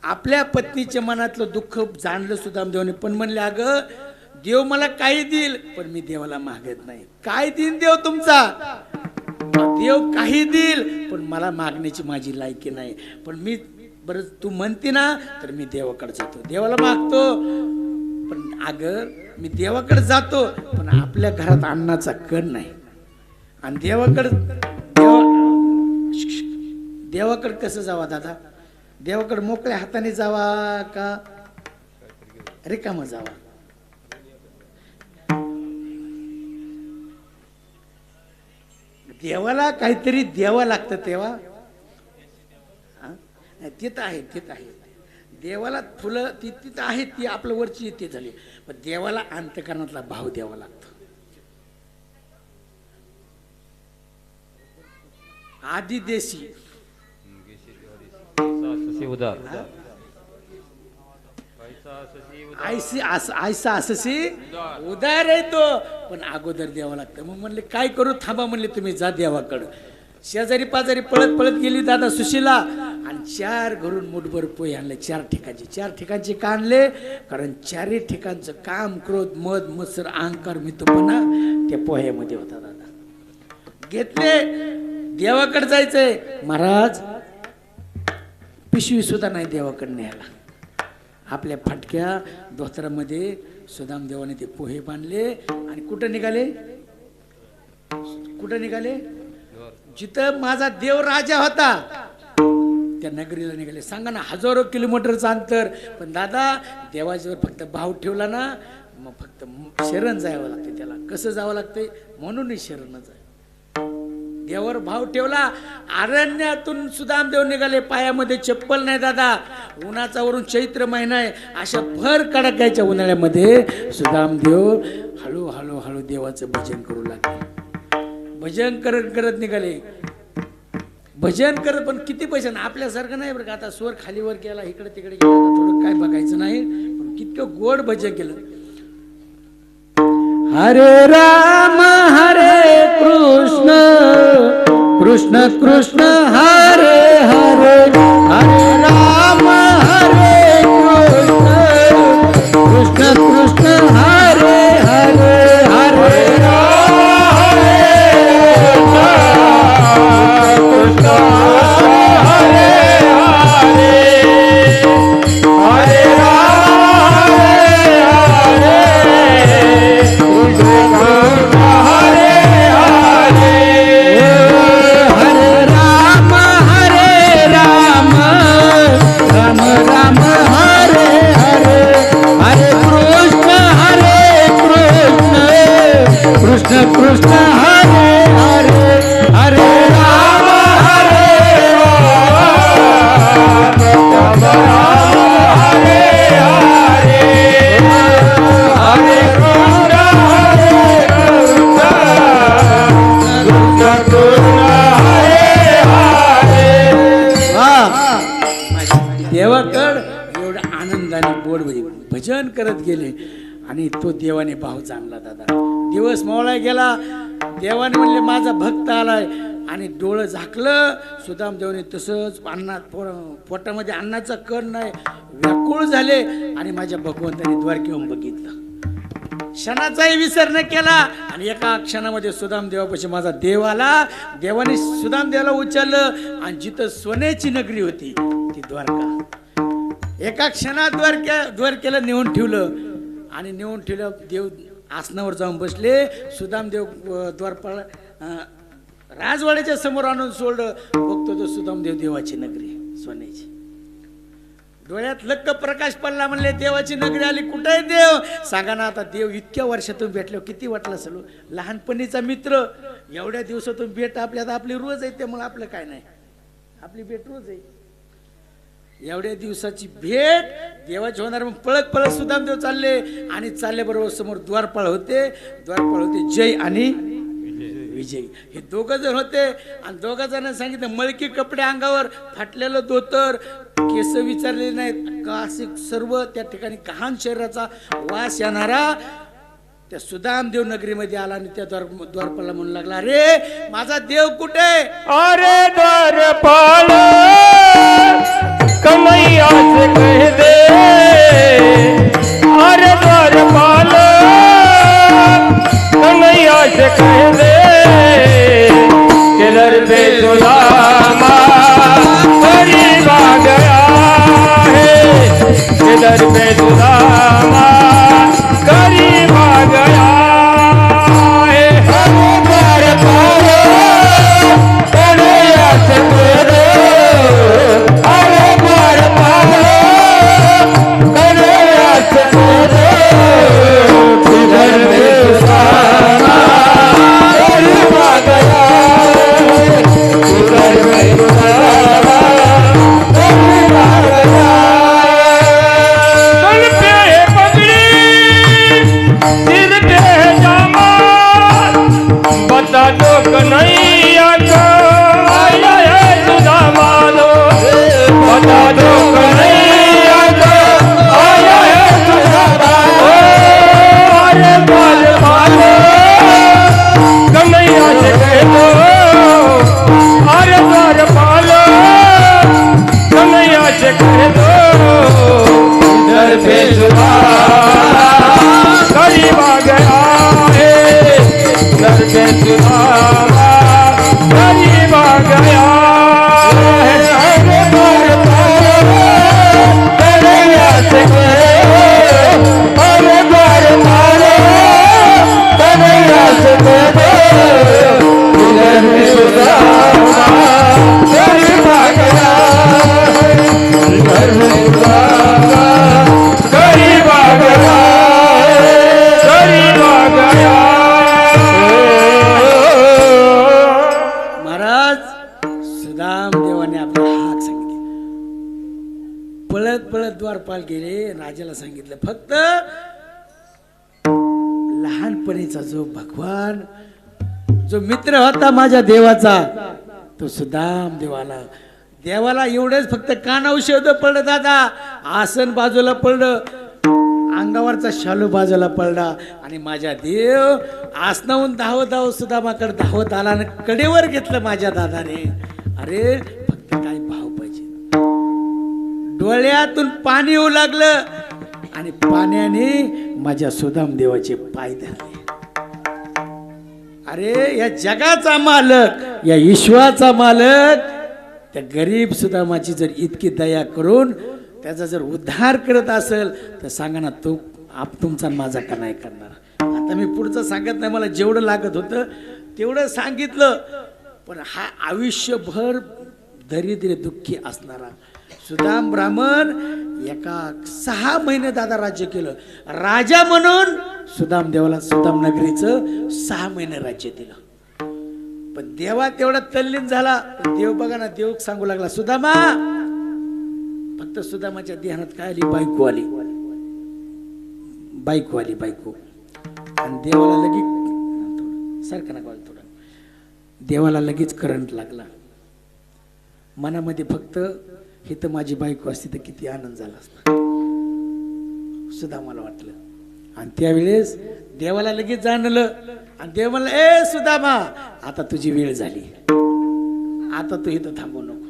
आपल्या पत्नीच्या मनातलं दुःख जाणलं सुदाम देवाने, पण म्हणले, अगं देव मला काही देईल, पण मी देवाला मागत नाही. काय देईल देव तुमचा? देव काही देईल, पण मला मागण्याची माझी लायकी नाही. पण मी, बरं तू म्हणते ना, तर मी देवाकडे जातो, देवाला मागतो. पण अगं मी देवाकडे जातो, पण आपल्या घरात अन्नाचा कण नाही. आणि देवाकडे कसं जावा दादा? देवाकडे मोकळ्या हाताने जावा का रिकामं जावा? देवाला काहीतरी द्यावं लागतं तेव्हा. तिथं आहे, तिथं आहे. देवाला फुलं तिथं आहेत, ती आपलं वरची येते झाली, पण देवाला अंतःकरणातला भाव द्यावा लागतो. आधी देशी आयसा अससी उदार आहे तो, पण अगोदर द्यावं लागतं. मग म्हणले काय करू? थांबा म्हणले, तुम्ही जा देवाकडं. शेजारी पाजारी पळत पळत गेली दादा सुशीला, आणि 4 घरून मुठभर पोहे आणले. 4 ठिकाणचे का आणले? कारण 4 ठिकाणचं काम, क्रोध, मद, मत्सर, अहंकार, मितपणा त्या पोह्यामध्ये होता दादा. घेतले, देवाकडे जायचंय. महाराज पिशवी सुद्धा नाही देवाकडे न्यायला. आपल्या फाटक्या धोत्रामध्ये सुदाम देवाने ते पोहे बांधले आणि कुठं निघाले? जिथं माझा देव राजा होता त्या नगरीला निघाले. सांगा ना, हजारो किलोमीटरचं अंतर. पण दादा देवाच्यावर फक्त भाव ठेवला ना, मग फक्त शरण जावं लागते. त्याला कसं जावं लागतंय? म्हणून शरणच आहे. देवावर भाव ठेवला. अरण्यातून सुदाम देव निघाले, पायामध्ये चप्पल नाही दादा. उन्हाचा वरून चैत्र महिना आहे, अशा भर कडाक्याच्या उन्हाळ्यामध्ये सुदाम देव हळू देवाचं भजन करू लागले. भजन करत निघाले. भजन करत, पण किती भजन? आपल्यासारखं नाही बरं का. आता स्वर खालीवर गेला, इकडे तिकडे गेला, थोडं काय बघायचं नाही, पण कितकं गोड भजन केलं. हरे राम हरे कृष्ण कृष्ण कृष्ण हरे हरे, हरे राम हरे कृष्ण कृष्ण कृष्ण हरे हरे, हरे कृष्ण हरे हरे, हरे राम हरे राम, हरे हरे, हरे कृष्ण हरे कृष्ण. देवाकड एवढं आनंदाने गोड भजन करत गेले आणि तो देवाने भाव जाणला दादा. दिवस मोळा गेला. देवाने म्हणले माझा भक्त आलाय, आणि डोळं झाकलं. सुदाम देवाने तसंच पोटामध्ये अन्नाचा कण नाही, व्याकुळ झाले आणि माझ्या भगवंताने द्वारकी येऊन बघितलं. क्षणाचाही विसर न केला आणि एका क्षणामध्ये सुदाम देवापाशी माझा देव आला. देवाने सुदाम देवाला उचललं आणि जिथं सोन्याची नगरी होती ती द्वारका. एका क्षणात द्वारकेला नेऊन ठेवलं आणि नेऊन ठेवलं. देव आसनावर जाऊन बसले. सुदामदेव द्वारपाळ राजवाड्याच्या समोर आणून सोडलं. बघतो तो सुदामदेव देवाची नगरी सोन्याची. डोळ्यात लक्क प्रकाश पडला. म्हणले देवाची नगरी आली. कुठे आहे देव? सांगा ना आता. देव इतक्या वर्षातून भेटलो किती वाटलं असेल. लहानपणीचा मित्र एवढ्या दिवसातून भेट आपल्यात आपली रोज आहे. त्यामुळे आपलं काय नाही, आपली भेट रोज आहे. एवढ्या दिवसाची भेट देवाची होणार. मग पळत पळत सुदामदेव चालले आणि चालल्याबरोबर समोर द्वारपाळ होते. जय आणि विजय हे दोघं जण होते. आणि दोघा जणांना सांगितलं मळकी कपडे अंगावर, फाटलेलं धोतर, केस विचारले नाहीत का, असे सर्व त्या ठिकाणी गहाण शरीराचा वास येणारा त्या सुदामदेव नगरीमध्ये आला. आणि त्या द्वारपाला म्हणू लागला, अरे माझा देव कुठे? अरे द्वारपाल कन्हैया से कह दे, अरे द्वारपाल कन्हैया से कह दे, किधर पे सुदामा करीब आ गया है, किधर पे सुदामा करीब आ गया है। अरे द्वारपाल कन्हैया से कह दे, अरे द्वारपाल कन्हैया से कह दे, किधर पे सुदामा करीब आ गया है, किधर पे सुदामा करीब आ गया है। गल पे है पगड़ी, सिर पे है जामा, बता दो कन्हैया को आया है सुदामा लो, बता दो कन्हैया को आया है सुदामा लो। अरे द्वारपाल कन्हैया से कह दो, अरे द्वारपाल कन्हैया से कह दो, इधर पे सुदामा करीब आ गया है, इधर पे सुदामा करीब आ गया है। अरे द्वारपाल कन्हैया से कह दो, अरे द्वारपाल कन्हैया से कह दो, इधर पे सुदामा करीब आ गया है, इधर पे सुदामा करीब आ गया है, करीब आ गया है। महाराज सुदामदेवाने आपला हाक सांगितले. पळत पळत द्वारपाल गेले. राजाला सांगितलं फक्त लहानपणीचा जो भगवान, जो मित्र होता माझ्या देवाचा, तो सुदामदेवाला, देवाला एवढेच फक्त कानावशेद पडलं. दादा आसन बाजूला पडलं, अंगावरचा शालू बाजूला पडला आणि माझ्या देव आसनाहून धावत सुदामाकडे धावत आला आणि कडेवर घेतलं माझ्या दादाने. अरे फक्त काय भाव पाहिजे. डोळ्यातून पाणी येऊ लागलं आणि पाण्याने माझ्या सुदामदेवाचे पाय धरले. अरे या जगाचा मालक, या विश्वाचा मालक त्या गरीब सुदामाची जर इतकी दया करून त्याचा जर उद्धार करत असेल तर सांगा ना, तो तुमचा माझा का नाही करणार? आता मी पुढचं सांगत नाही, मला जेवढं लागत होतं तेवढं सांगितलं. पण हा आयुष्यभर दरिद्र दुःखी असणारा सुदाम ब्राह्मण एका 6 महिने दादा राज्य केलं. राजा म्हणून सुदाम देवाला सुदाम नगरीचं 6 महिने राज्य दिलं. पण देवा तेवढा तल्लीन झाला. देव बघा ना, देव सांगू लागला, सुदामा. फक्त सुदामाच्या ध्यानात काय आली? बायको आली. आणि देवाला लगेच सारखं नका थोडं, देवाला लगेच करंट लागला. मनामध्ये फक्त हे तर माझी बायको असती तर किती आनंद झाला असता, सुदामाला वाटलं. आणि त्यावेळेस देवाला लगेच जाणलं आणि देव म्हणलं, ए सुदामा, आता तुझी वेळ झाली, आता तू इथं थांबू नको.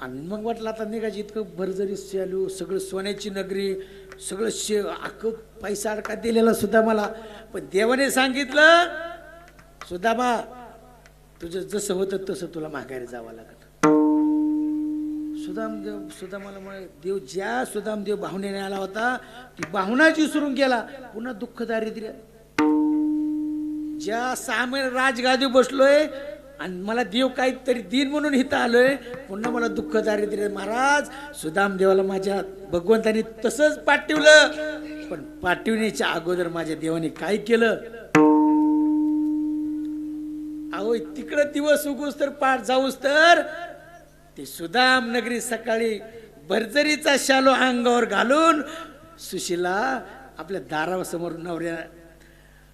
आणि मग वाटलं आता निघायची. इतकं भरजरी चालू, सगळं सोन्याची नगरी, सगळं अख्खं पैसा अडका दिलेला सुदामाला. पण देवाने सांगितलं, सुदामा तुझं जसं होतं तसं तुला माघारी जावं लागत. सुदामाला म्हणे देव ज्या सुदामदेव भावनेने आला होता ती भावनाच विसरून गेला. पुन्हा दुःख दारिद्र्य. ज्या 6 महिने राजगादी बसलोय आणि मला देव काहीतरी दिन म्हणून इथं आलोय, पुन्हा मला दुःख दारिद्र्य. महाराज सुदामदेवाला माझ्या भगवंतानी तसंच पाठवलं, पण पाठवण्याच्या अगोदर माझ्या देवाने काय केलं अहो, तिकडं दिवस उगूस तर पाठ जाऊस तर ते सुदाम नगरी सकाळी भरजरीचा शालो अंगावर घालून सुशीला आपल्या दारासमोर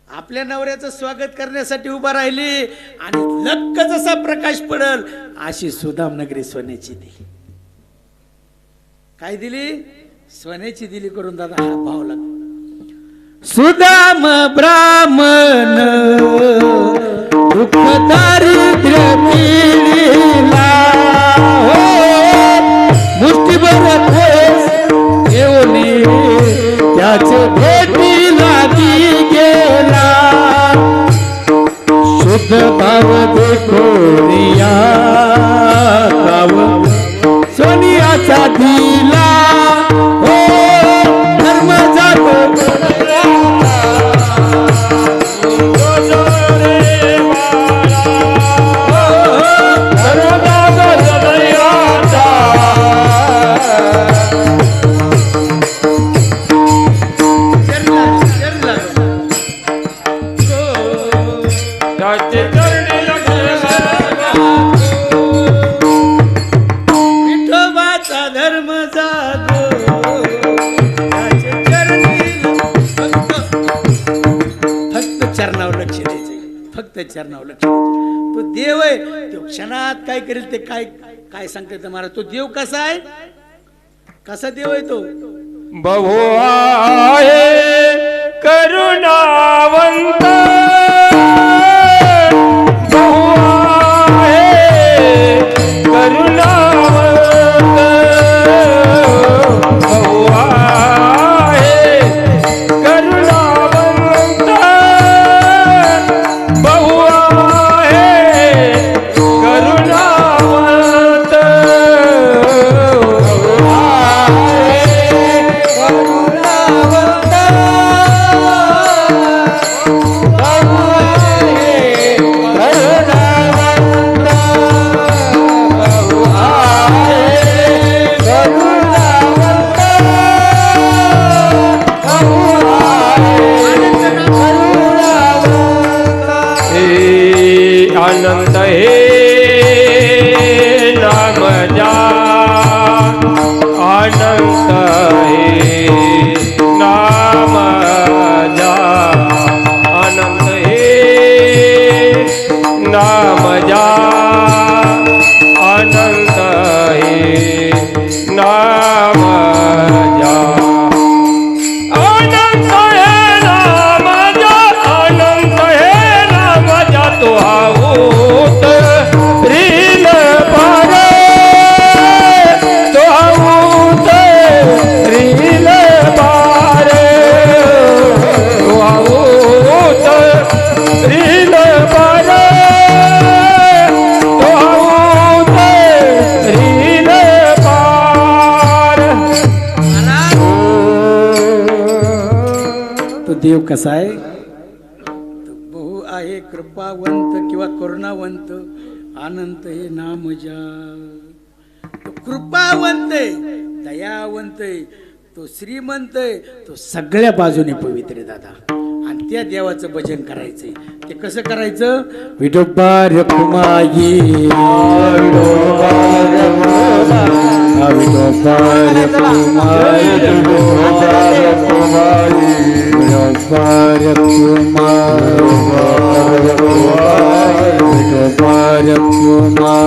आपल्या नवऱ्याचं स्वागत करण्यासाठी उभा राहिली आणि लक्क जसा प्रकाश पडल अशी सुदाम नगरी सोन्याची दिली. काय दिली? सोन्याची दिली करून दादा हा भाव लागला. सुदाम ब्राह्मण दुःख दारिद्र्य पिढीला मुष्टीभर घेऊन त्याचे भेटी लागी गेला. शुद्ध भाव देखोनिया गाव सोनियाचा दिला हो धर्म जातो चरणावर लक्ष. तो देव आहे, तो क्षणात काय करेल ते काय काय सांगते तुम्हाला. तो देव कसा आहे? कसा देव आहे तो? बहु आहे करुणावंत, बहु आहे करुणावंत, बहु आहे करुणावंत, बहु आहे करुणावंत, आनंद हे नाम जा, आनंद हे नाम जा, आनंद हे नाम जा, आनंद हे नाम जा, आनंद हे नाम जा, आनंद हे नाम जा. तो आऊत रील पारे, तो आऊत रील पारे, तो आऊत रील पारे, तो आऊत रील पार. तो देव कसा आहे? आहे कृपावंत किंवा करुणावंत, अनंत हे नाम जा. तो कृपावंत आहे, दयावंत आहे, तो श्रीमंत आहे, तो सगळ्या बाजूने पवित्र आहे दादा. आणि त्या देवाचं भजन करायचंय. ते कसं करायचं? विठोबा रखुमाई, विठोबा रखुमाई, विठोबा रखुमाई, विठोबा रखुमाई, विठोबा रखुमाई, विठोबा रखुमाई,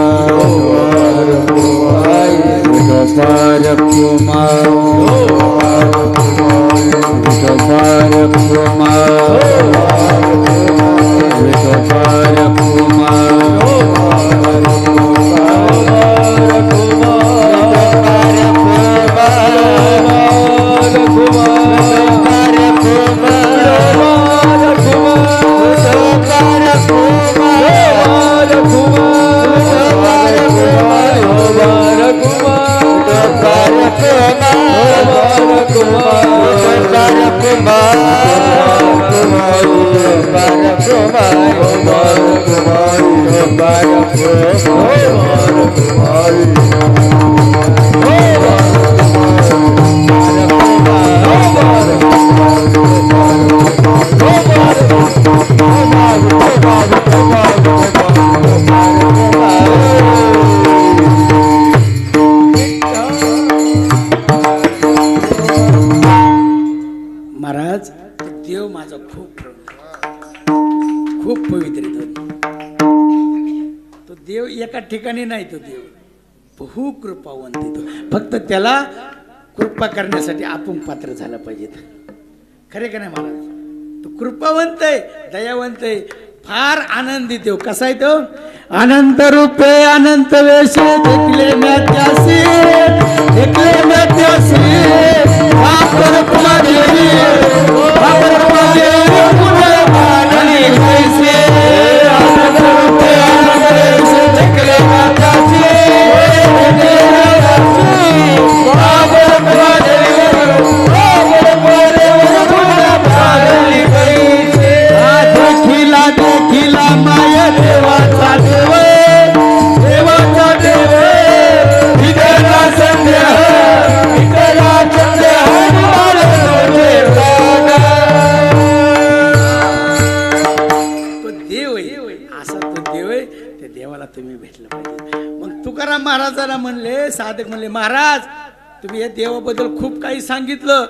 विठोबा रखुमाई, विठोबा Kumar महाराज देव माझा खूप खूप पवित्र आहे तो देव एका ठिकाणी नाही तो देव बहु कृपावंत आहे तो फक्त त्याला कृपा करण्यासाठी आपण पात्र झालं पाहिजे खरे का नाही महाराज तो कृपावंत आहे दयावंत आहे फार आनंदित देव कसा आहे तो अनंत रूपे अनंत वेश देखले मैं त्यासी वापर कुमादेवी वापर कुमादेवी पुणे बाणी कैसे अनंत रूपे अनंत वेश देखले मैं त्यासी वापर कुमादेवी वापर कुमादेवी पुणे बाणी कैसे देखिला माया देवाचा देव देवाचा देव विठला संदेह विठला संदेह तो देव आहे असा तो देव आहे त्या देवाला तुम्ही भेटलं पाहिजे मग तुकाराम महाराजाला म्हणले साधक म्हणले महाराज तुम्ही या देवाबद्दल खूप काही सांगितलं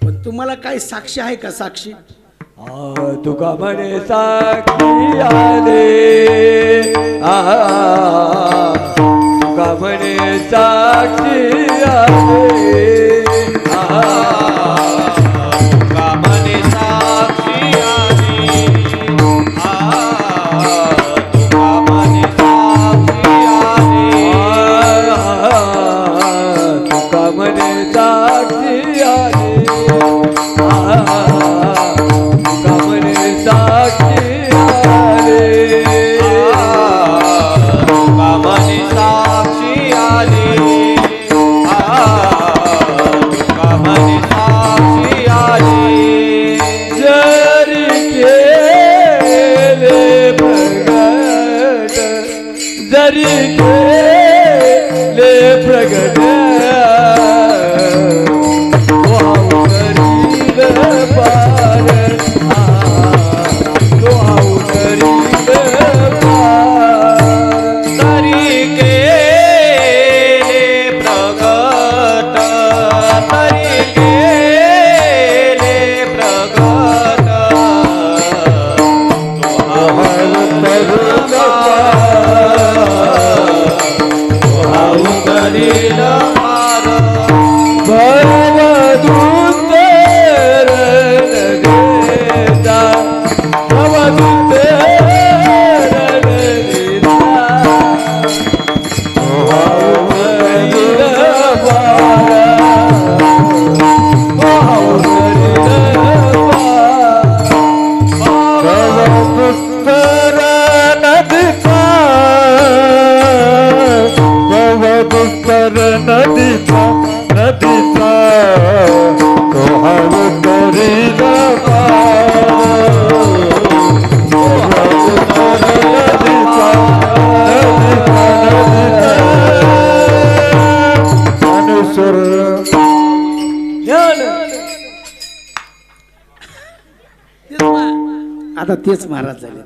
पण तुम्हाला काही साक्षी आहे का साक्षी तुका म्हणे साक्षी आले तुका म्हणे साक्षी आले तुका म्हणे साक्षी आले तुका म्हणे साक्षी आले तुका म्हणे साक्षी आले जरी केले प्रगट आता तेच महाराज झाले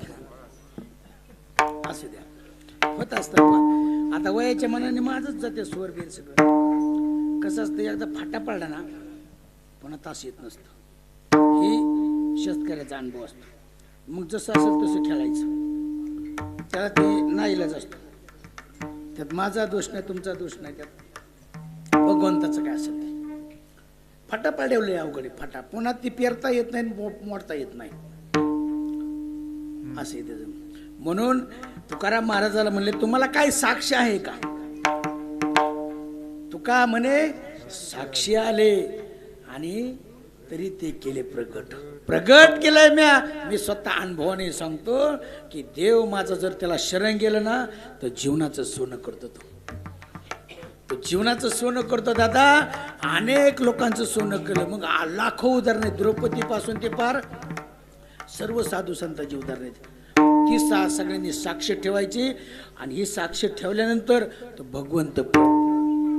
असू द्या होत असतं आता वयाच्या मनाने माझच जाते स्वर बिन सगळं कसं असतं एकदा फाटा पडला ना पण तास येत नसतं ही शेतकऱ्याचा अनुभव असतो मग जसं असेल तसं खेळायचं त्याला ते नाईलाज असतो त्यात माझा दोष नाही तुमचा दोष नाही त्यात भगवंताचं काय असेल ते फाटा पाडवले अवघडे फाटा पुन्हा ती पेरता येत नाही मोडता येत नाही असे म्हणून तुकाराम महाराजाला म्हणले तुम्हाला काय साक्ष आहे का तुका म्हणे साक्षी आले आणि तरी ते केले प्रगट केलंय मी स्वतः अनुभवाने सांगतो की देव माझं जर त्याला शरण गेलं ना तर जीवनाचं सोनं करतो तो जीवनाचं सोनं करतो दादा अनेक लोकांचं सोनं केलं मग लाखो उदाहरण द्रौपदी पासून ते पार सर्व साधू संतांची उदाहरण ती सगळ्यांनी साक्ष ठेवायची आणि ही साक्ष ठेवल्यानंतर तो भगवंत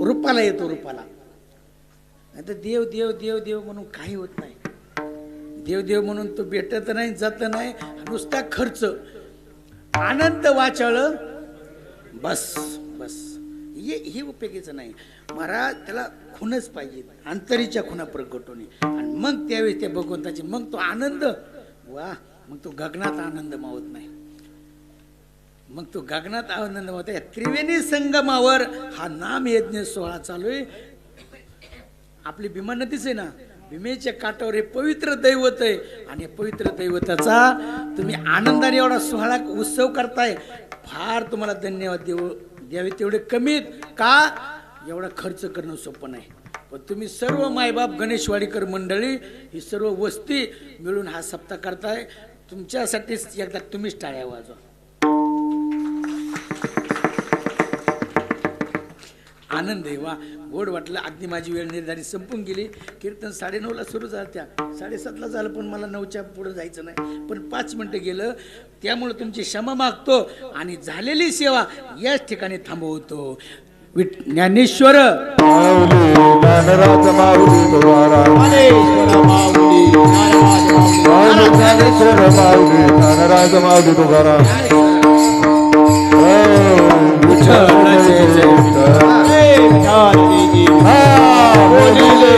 रूपाला येतो, रूपाला. नाही तर देव देव देव देव म्हणून काही होत नाही. देव देव म्हणून तो भेटत नाही, जात नाही, नुसता खर्च. आनंद वाचाळ बस बस हे उपयोगीचं नाही. महाराज त्याला खुणच पाहिजे, अंतरीच्या खुणा प्रकट होणे. आणि मग त्यावेळी त्या भगवंताची मग तो आनंद वा, मग तो गगनात आनंद मावत नाही. मग तो गगनात आनंद मावत. त्रिवेणी संगमावर हा नाम यज्ञ सोहळा चालू आहे. आपली भीमा नदीच आहे ना, भीमेच्या काठावर हे पवित्र दैवत आहे. आणि पवित्र दैवताचा तुम्ही आनंदाने एवढा सोहळा उत्सव करताय, फार तुम्हाला धन्यवाद द्यावे तेवढे कमीत. का एवढा खर्च करणं सोपं नाही. पण तुम्ही सर्व मायबाप गणेशवाडीकर मंडळी ही सर्व वस्ती मिळून हा सप्ताह करताय. तुमच्यासाठीच एकदा तुम्हीच टाळ्या वाजवा. आनंद आहे वा, गोड वाटलं. अगदी माझी वेळ निर्धारित संपून गेली. कीर्तन 9:30ला सुरू झालं, त्या 7:30ला झालं, पण मला 9च्या पुढे जायचं नाही. पण 5 मिनिटं गेलं, त्यामुळे तुमची क्षमा मागतो आणि झालेली सेवा याच ठिकाणी थांबवतो. ज्ञानेश्वर ज्ञानराज माऊली तुकाराम, ज्ञानेश्वर माऊली, ज्ञानराज माऊली तुकाराम. विठ्ठल जय जय विठ्ठल. बोलिले